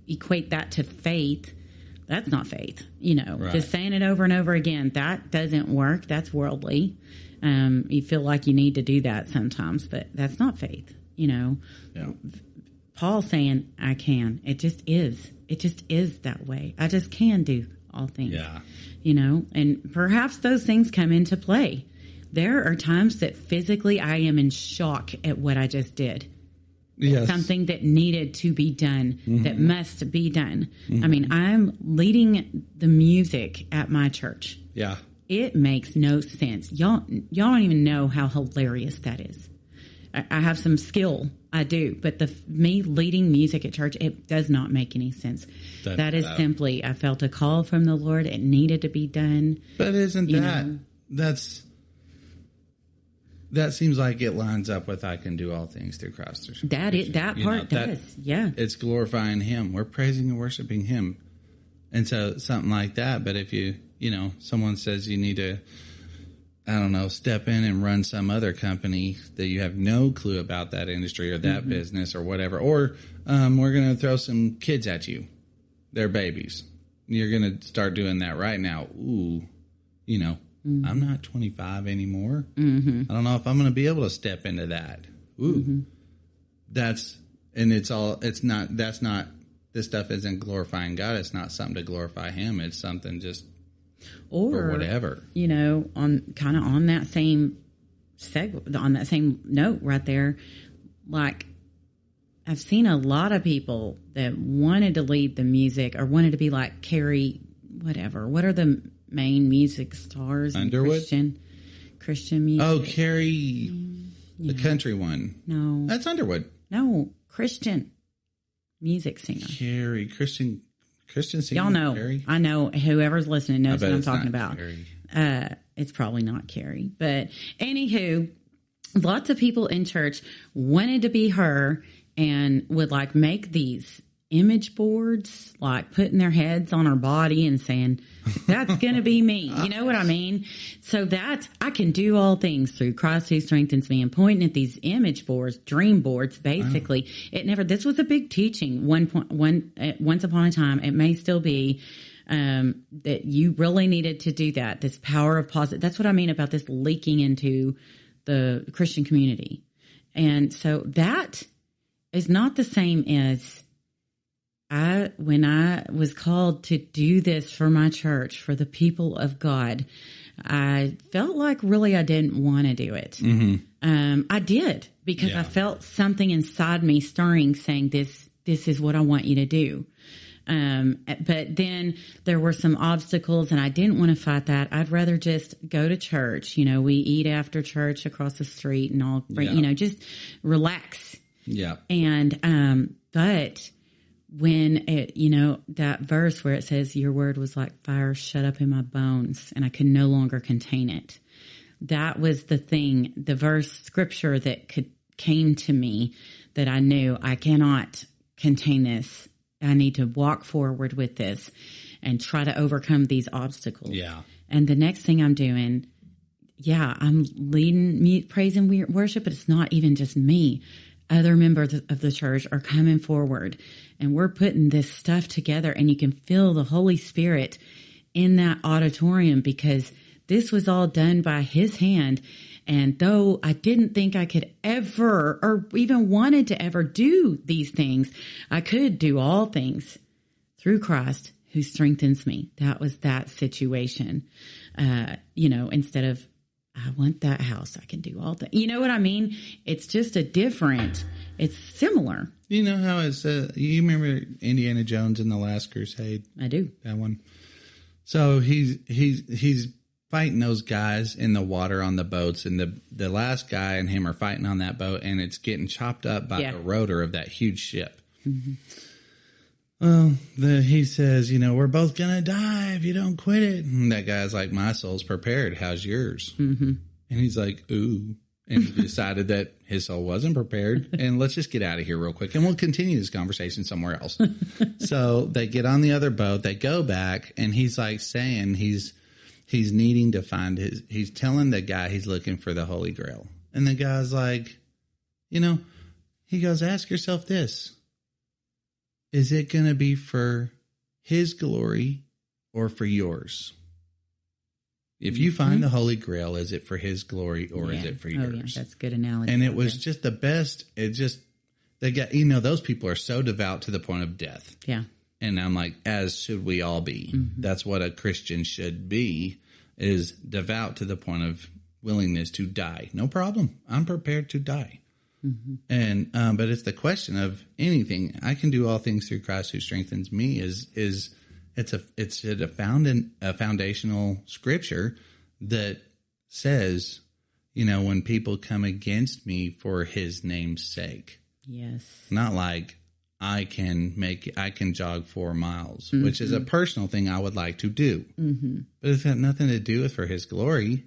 equate that to faith. That's not faith, Right. Just saying it over and over again. That doesn't work. That's worldly. You feel like you need to do that sometimes, but that's not faith, Yeah. Paul's saying, I can. It just is. It just is that way. I just can do all things. Yeah. And perhaps those things come into play. There are times that physically I am in shock at what I just did. Yes. Something that needed to be done, that must be done. I mean, I'm leading the music at my church. Yeah. It makes no sense. Y'all don't even know how hilarious that is. I have some skill, I do, but me leading music at church, it does not make any sense. That is simply, I felt a call from the Lord. It needed to be done. But isn't that seems like it lines up with I can do all things through Christ. That part does. Yeah. It's glorifying Him. We're praising and worshiping Him. And so something like that. But if someone says you need to, I don't know, step in and run some other company that you have no clue about that industry or that business or whatever, or we're going to throw some kids at you. their babies. You're going to start doing that right now. Ooh, I'm not 25 anymore. I don't know if I'm going to be able to step into that. Ooh, this stuff isn't glorifying God. It's not something to glorify him. It's something just for whatever. On that same on that same note right there, like I've seen a lot of people that wanted to lead the music or wanted to be like Carrie, whatever. What are the main music stars? Underwood? Christian music. Oh, Carrie, the country one. No. That's Underwood. No, Christian music singer. Carrie, Christian singer. Y'all know. Carrie? I know whoever's listening knows what I'm talking about. Carrie. It's probably not Carrie. But anywho, lots of people in church wanted to be her and would like make these image boards, like putting their heads on her body and saying, that's going to be me. You know what I mean? So I can do all things through Christ who strengthens me, and pointing at these image boards, dream boards, basically. This was a big teaching once upon a time. It may still be, that you really needed to do that. This power of positive. That's what I mean about this leaking into the Christian community. And so that is not the same as when I was called to do this for my church, for the people of God. I felt like really I didn't want to do it. I did, because I felt something inside me stirring, saying this is what I want you to do. But then there were some obstacles, and I didn't want to fight that. I'd rather just go to church. We eat after church across the street and all, just relax. Yeah. And, but when that verse where it says, your word was like fire shut up in my bones and I could no longer contain it. That was the thing, the verse scripture that came to me, that I knew I cannot contain this. I need to walk forward with this and try to overcome these obstacles. Yeah. And the next thing I'm doing, I'm leading praise and worship, but it's not even just me. Other members of the church are coming forward, and we're putting this stuff together, and you can feel the Holy Spirit in that auditorium, because this was all done by his hand. And though I didn't think I could ever, or even wanted to ever do these things, I could do all things through Christ who strengthens me. That was that situation. Instead of, I want that house, I can do all that. You know what I mean? It's just it's similar. You know how you remember Indiana Jones in The Last Crusade? I do. That one. So he's fighting those guys in the water on the boats, and the last guy and him are fighting on that boat, and it's getting chopped up by the rotor of that huge ship. Well, he says, we're both gonna die if you don't quit it. And that guy's like, my soul's prepared, how's yours? And he's like, ooh. And he decided that his soul wasn't prepared, and let's just get out of here real quick, and we'll continue this conversation somewhere else. So they get on the other boat, they go back, and he's like saying he's needing to find he's telling the guy he's looking for the Holy Grail. And the guy's like, he goes, ask yourself this. Is it going to be for his glory or for yours? If you find the Holy Grail, is it for his glory or is it for yours? Oh, yeah, that's a good analogy. And it was just the best. It just, they got, those people are so devout to the point of death. Yeah. And I'm like, as should we all be. That's what a Christian should be, is devout to the point of willingness to die. No problem. I'm prepared to die. And, but it's the question of anything. I can do all things through Christ who strengthens me it's a foundational scripture that says, when people come against me for his name's sake. Yes. Not like I can jog 4 miles, which is a personal thing I would like to do. But it's got nothing to do with for his glory.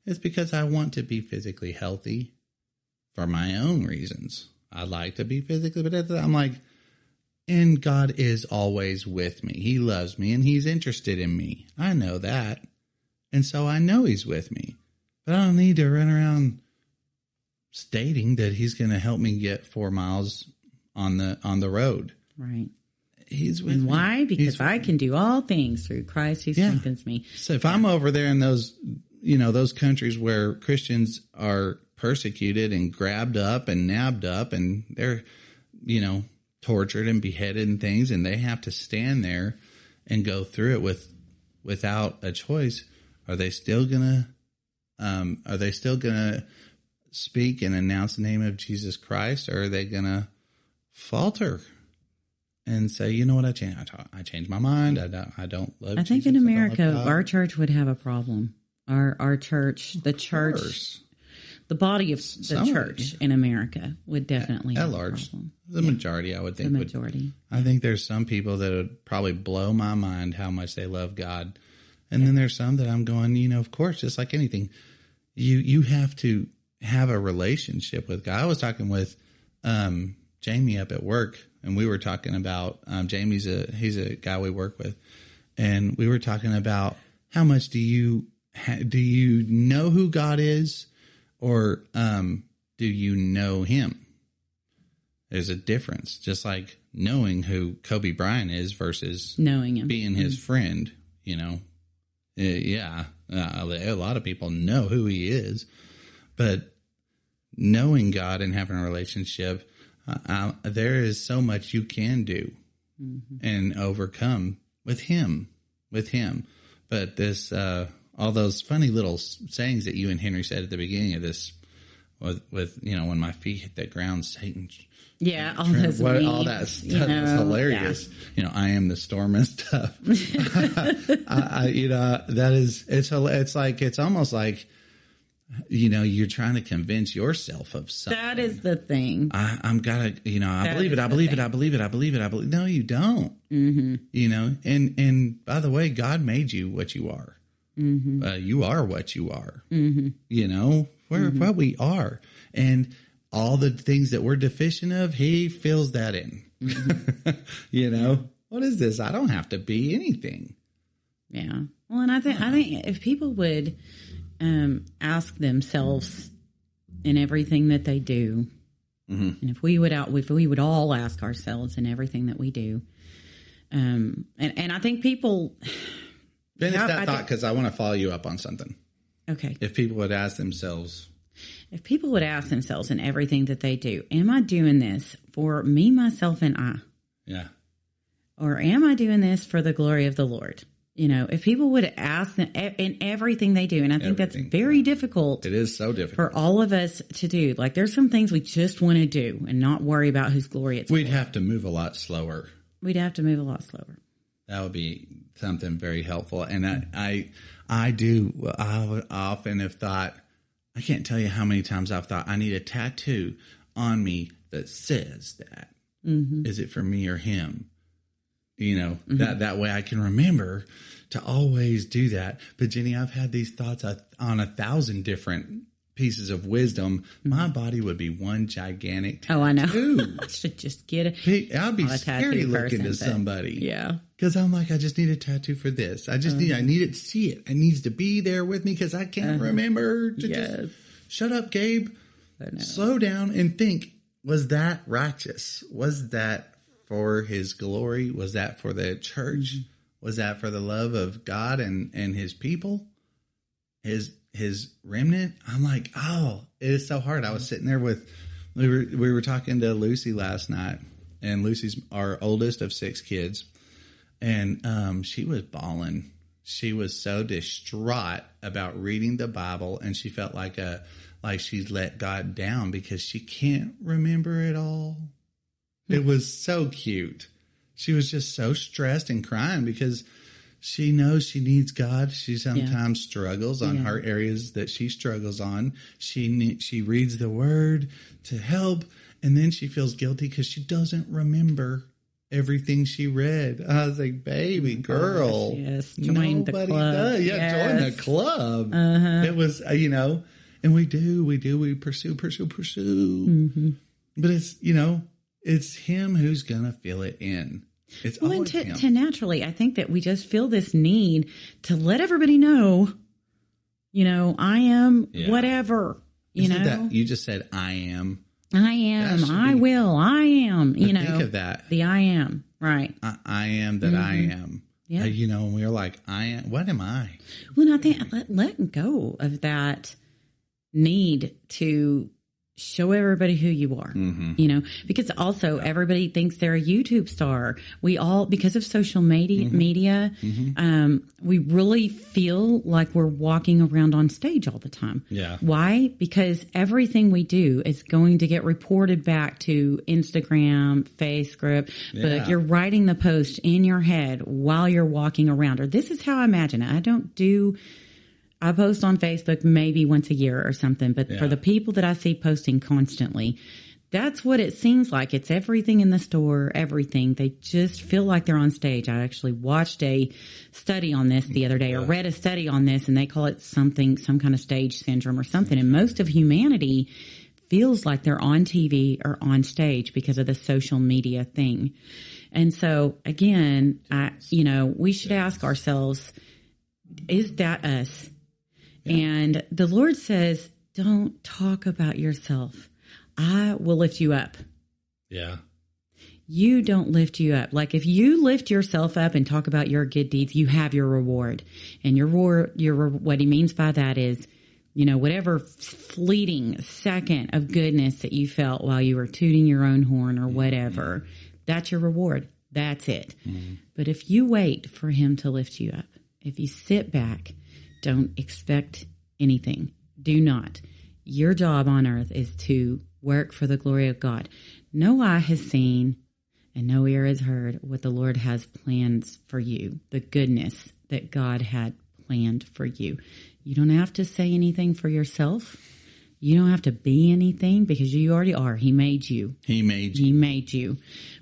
It's because I want to be physically healthy for my own reasons. I like to be physically, but I'm like, and God is always with me. He loves me and he's interested in me. I know that. And so I know he's with me, but I don't need to run around stating that he's going to help me get 4 miles on the road. Right. He's with and me. why? Because I can do all things through Christ who strengthens me. So if I'm over there in those, those countries where Christians are persecuted and grabbed up and nabbed up and they're, tortured and beheaded and things, and they have to stand there and go through it without a choice, are they still gonna speak and announce the name of Jesus Christ, or are they gonna falter and say, you know what, I changed my mind. I don't love Jesus. I think in America, our church would have a problem. Our church, the church, the body of the church in America would definitely have large. a problem. The majority, I would think. The majority. I think there's some people that would probably blow my mind how much they love God. And then there's some that I'm going, of course, just like anything, you have to have a relationship with God. I was talking with Jamie up at work, and we were talking about he's a guy we work with, and we were talking about how much do you know who God is, or do you know Him? There's a difference, just like knowing who Kobe Bryant is versus knowing him, being his friend. A lot of people know who he is, but knowing God and having a relationship, there is so much you can do and overcome with him. But this, all those funny little sayings that you and Henry said at the beginning of this, with when my feet hit the ground, Satan. Yeah, all those memes, all that stuff is hilarious. Yeah. I am the storm and stuff. It's almost like, you're trying to convince yourself of something. That is the thing. I believe it. I believe it. No, you don't. Mm-hmm. And by the way, God made you what you are. Mm-hmm. You are what you are. Mm-hmm. We're what we are. And all the things that we're deficient of, He fills that in. Mm-hmm. What is this? I don't have to be anything. Yeah. Well, and I think if people would ask themselves in everything that they do, and if we would all ask ourselves in everything that we do, and I think people. Finish that thought, because I want to follow you up on something. Okay. If people would ask themselves in everything that they do, am I doing this for me, myself, and I? Yeah. Or am I doing this for the glory of the Lord? If people would ask them in everything they do, and I think that's very difficult. It is so difficult for all of us to do. Like, there's some things we just want to do and not worry about whose glory it's for. We'd have to move a lot slower. That would be something very helpful. And I often have thought, I can't tell you how many times I've thought, I need a tattoo on me that says that. Mm-hmm. Is it for me or him? That way I can remember to always do that. But Jenny, I've had these thoughts on 1,000 different pieces of wisdom. My body would be one gigantic tattoo. Oh, I know. I should just get it. I'd be scary looking to somebody. Yeah. Because I'm like, I just need a tattoo for this. I need it to see it. It needs to be there with me because I can't remember to just shut up, Gabe. Slow down and think, was that righteous? Was that for His glory? Was that for the church? Mm-hmm. Was that for the love of God and His people? His remnant? I'm like, oh, it is so hard. I was sitting there we were talking to Lucy last night, and Lucy's our oldest of 6 kids. And she was bawling. She was so distraught about reading the Bible, and she felt like she's let God down because she can't remember it all. It was so cute. She was just so stressed and crying because she knows she needs God. She sometimes struggles on her areas that she struggles on. She reads the Word to help, and then she feels guilty because she doesn't remember everything she read. I was like, baby girl. Yes, join the club. Does. Yeah, join the club. It was, and we pursue. Mm-hmm. But it's Him who's going to fill it in. It's always Him. To naturally, I think that we just feel this need to let everybody know, I am whatever, You just said, I am. I am. I will. I am. You know, think of that. The I am. Right. I am that I am. Yeah. You know, and we're like, I am. What am I? Well, I think letting go of that need to show everybody who you are, you know, because also everybody thinks they're a YouTube star. We all, because of social media, we really feel like we're walking around on stage all the time. Yeah. Why? Because everything we do is going to get reported back to Instagram, Facebook, but you're writing the post in your head while you're walking around. Or this is how I imagine it. I post on Facebook maybe once a year or something, but for the people that I see posting constantly, that's what it seems like. It's everything in the store, everything. They just feel like they're on stage. I actually watched a study on this the other day, or read a study on this, and they call it some kind of stage syndrome or something. And most of humanity feels like they're on TV or on stage because of the social media thing. And so again, we should ask ourselves, is that us? And the Lord says, don't talk about yourself. I will lift you up. Yeah. You don't lift you up. Like if you lift yourself up and talk about your good deeds, you have your reward. And what he means by that is, you know, whatever fleeting second of goodness that you felt while you were tooting your own horn or whatever, that's your reward. That's it. But if you wait for him to lift you up, if you sit back, don't expect anything. Do not. Your job on earth is to work for the glory of God. No eye has seen and no ear has heard what the Lord has plans for you, the goodness that God had planned for you. You don't have to say anything for yourself. You don't have to be anything because you already are. He made you. He made you.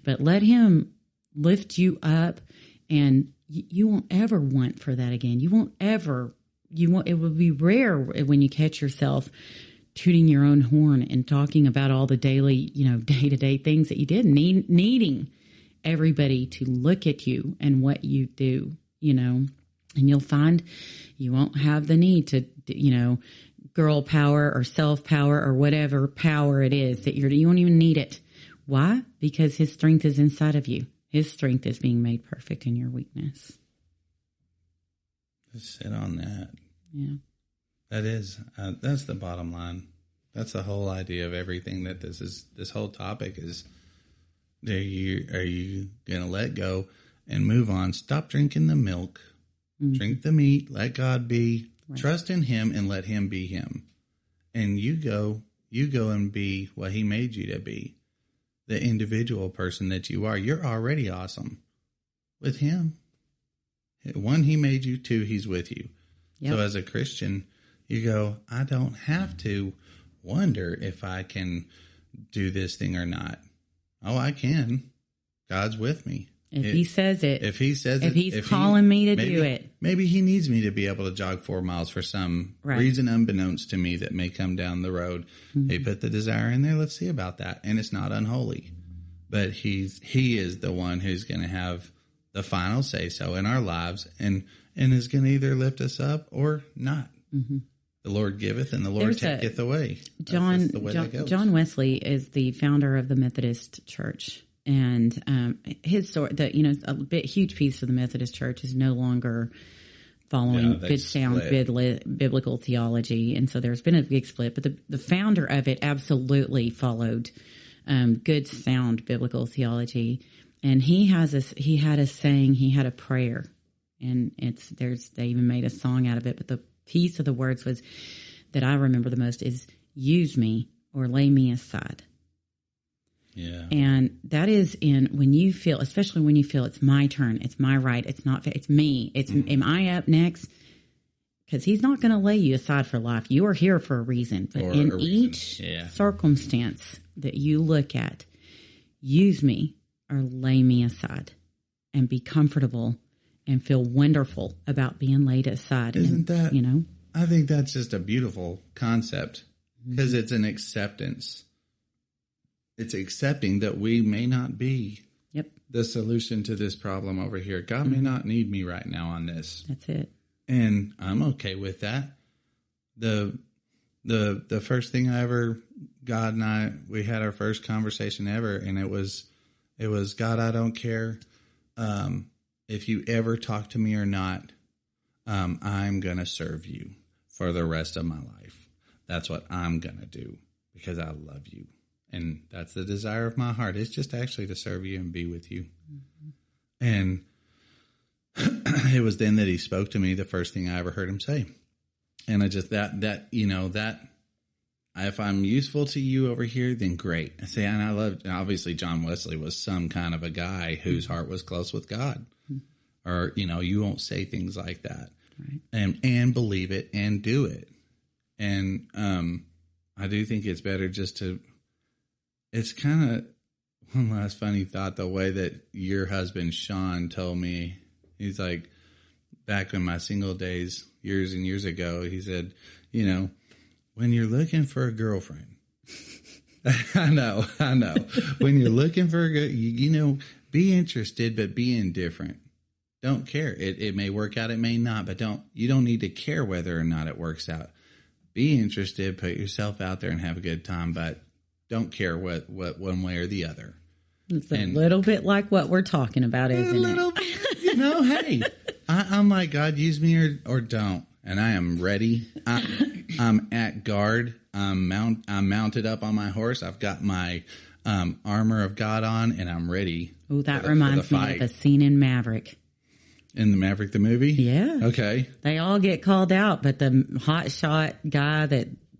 But let him lift you up, and you won't ever want for that again. You won't ever. It would be rare when you catch yourself tooting your own horn and talking about all the daily, day-to-day things that you did, needing everybody to look at you and what you do, and you'll find you won't have the need to, girl power or self-power or whatever power it is that you won't even need it. Why? Because his strength is inside of you. His strength is being made perfect in your weakness. Just sit on that. Yeah. That's the bottom line. That's the whole idea of everything that this whole topic is. Are you going to let go and move on? Stop drinking the milk. Drink the meat. Let God be. Right. Trust in him and let him be him. And you go and be what he made you to be. The individual person that you are. You're already awesome with him. One, he made you. Two, he's with you. Yep. So as a Christian, you go, I don't have to wonder if I can do this thing or not. Oh, I can. God's with me. If he says it. If he says it. If he's calling me to do it. Maybe he needs me to be able to jog 4 miles for some reason unbeknownst to me that may come down the road. He put the desire in there. Let's see about that. And it's not unholy. But he is the one who's going to have the final say so in our lives and is going to either lift us up or not. The Lord giveth and the Lord taketh away. John Wesley is the founder of the Methodist Church. And his story, huge piece of the Methodist Church is no longer following good sound biblical theology, and so there's been a big split. But the founder of it absolutely followed good sound biblical theology, and he had a saying, he had a prayer, and they even made a song out of it. But the piece of the words that I remember the most is "Use me or lay me aside." Yeah. And that is especially when you feel it's my turn, it's my right, it's not, it's me, am I up next? Because he's not going to lay you aside for life. You are here for a reason. But in each circumstance that you look at, use me or lay me aside and be comfortable and feel wonderful about being laid aside. Isn't that, I think that's just a beautiful concept because it's an acceptance. It's accepting that we may not be the solution to this problem over here. God may not need me right now on this. That's it. And I'm okay with that. The first thing I ever God and I, we had our first conversation ever, and it was God, I don't care if you ever talk to me or not. I'm going to serve you for the rest of my life. That's what I'm going to do because I love you. And that's the desire of my heart. It's just actually to serve you and be with you. Mm-hmm. And it was then that he spoke to me, the first thing I ever heard him say. And I just, that if I'm useful to you over here, then great. I say, and I love, obviously John Wesley was some kind of a guy whose heart was close with God. Mm-hmm. Or, you won't say things like that. Right. And believe it and do it. And I do think it's better just to, it's kind of one last funny thought, the way that your husband, Sean, told me, he's like, back in my single days, years and years ago, he said, when you're looking for a girlfriend, I know. When you're looking for a girl, be interested, but be indifferent. Don't care. It may work out, it may not, but you don't need to care whether or not it works out. Be interested, put yourself out there and have a good time, but don't care what one way or the other. It's a little bit like what we're talking about, isn't it? Hey, I'm like, God, use me or don't. And I am ready. I'm at guard. I'm mounted up on my horse. I've got my armor of God on, and I'm ready. Oh, that reminds me of a scene in Maverick. In the Maverick, the movie? Yeah. Okay. They all get called out, but the hot shot guy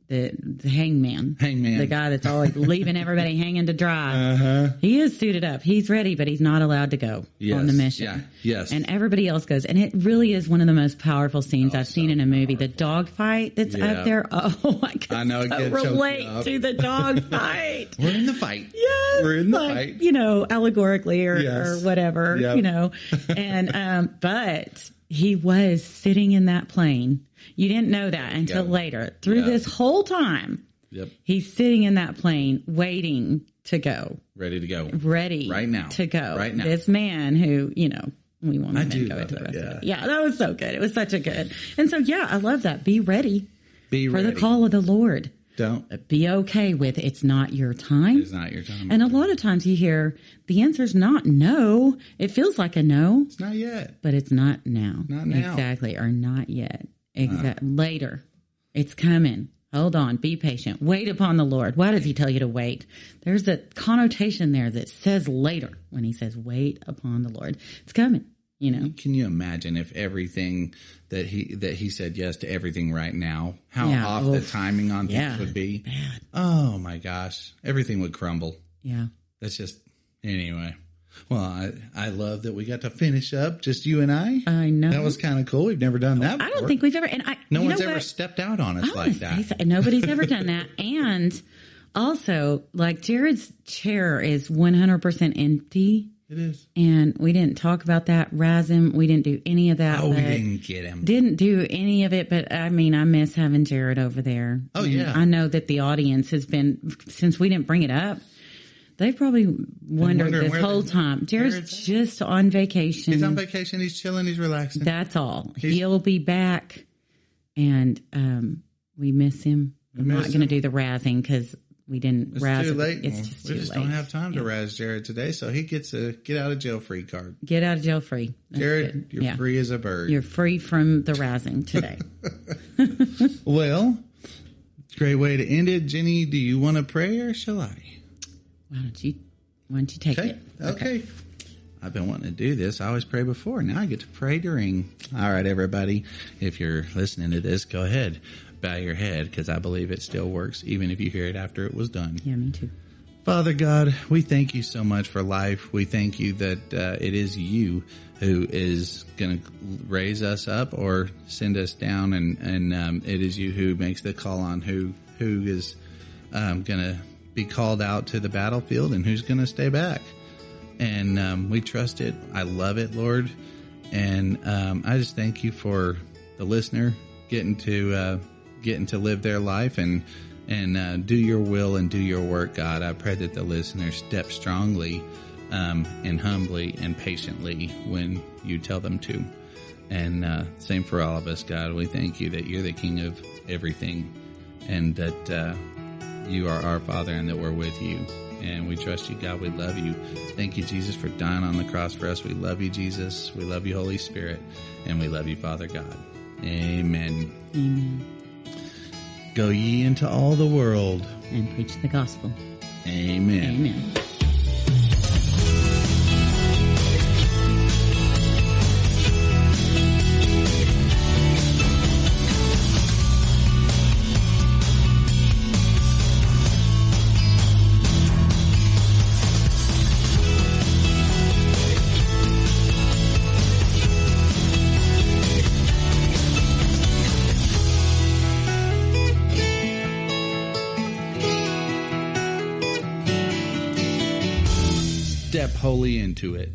the hangman, the guy that's always leaving everybody hanging to dry. He is suited up. He's ready, but he's not allowed to go on the mission. Yeah. Yes. And everybody else goes. And it really is one of the most powerful scenes I've seen in a movie. The dog fight that's up there. Oh, I can relate to the dog fight. We're in the fight. Yes. We're in the fight. Allegorically or whatever, And, but he was sitting in that plane. You didn't know that until later. Through this whole time, he's sitting in that plane waiting to go. Ready to go. Ready. Right now. To go. Right now. This man who, we want him to go into the rest of it. Yeah, that was so good. It was such a good. And so, I love that. Be ready. For the call of the Lord. Don't. Be okay with it's not your time. It's not your time. And a lot of times you hear the answer's not no. It feels like a no. It's not yet. But it's not now. Not now. Exactly. Or not yet. Later. It's coming. Hold on. Be patient. Wait upon the Lord. Why does he tell you to wait? There's a connotation there that says later when he says wait upon the Lord. It's coming. Can you imagine if everything that he said yes to everything right now, how off the timing on things would be? Bad. Oh my gosh. Everything would crumble. Yeah. That's just, anyway. Well, I love that we got to finish up, just you and I. I know. That was kind of cool. We've never done that before. I don't think we've ever. No one's ever stepped out on us like that. Nobody's ever done that. And also, like, Jared's chair is 100% empty. It is. And we didn't talk about that. Razz him. We didn't do any of that. Oh, we didn't get him. Didn't do any of it. But I mean, I miss having Jared over there. Oh, yeah. I know that the audience has been, since we didn't bring it up, they've probably wondered this whole time. Jared's just on vacation. He's on vacation. He's chilling. He's relaxing. That's all. He'll be back. And we miss him. I'm not going to do the razzing because we didn't razz. It's too late. It's just we just don't have time to razz Jared today, so he gets a get out of jail free card. Get out of jail free. That's Jared, good. You're free as a bird. You're free from the razzing today. Well, great way to end it. Jenny, do you want to pray or shall I? Why don't you take it? Okay. I've been wanting to do this. I always pray before. Now I get to pray during. All right, everybody. If you're listening to this, go ahead. Bow your head because I believe it still works, even if you hear it after it was done. Yeah, me too. Father God, we thank you so much for life. We thank you that it is you who is going to raise us up or send us down, and it is you who makes the call on who is going to be called out to the battlefield and who's going to stay back. And we trust it. I love it, Lord. And I just thank you for the listener getting to live their life and do your will and do your work, God. I pray that the listeners step strongly and humbly and patiently when you tell them to. And same for all of us, God. We thank you that you're the King of everything and that you are our Father and that we're with you. And we trust you, God. We love you. Thank you, Jesus, for dying on the cross for us. We love you, Jesus. We love you, Holy Spirit. And we love you, Father God. Amen. Amen. Go ye into all the world. And preach the gospel. Amen. Amen. Step wholly into it.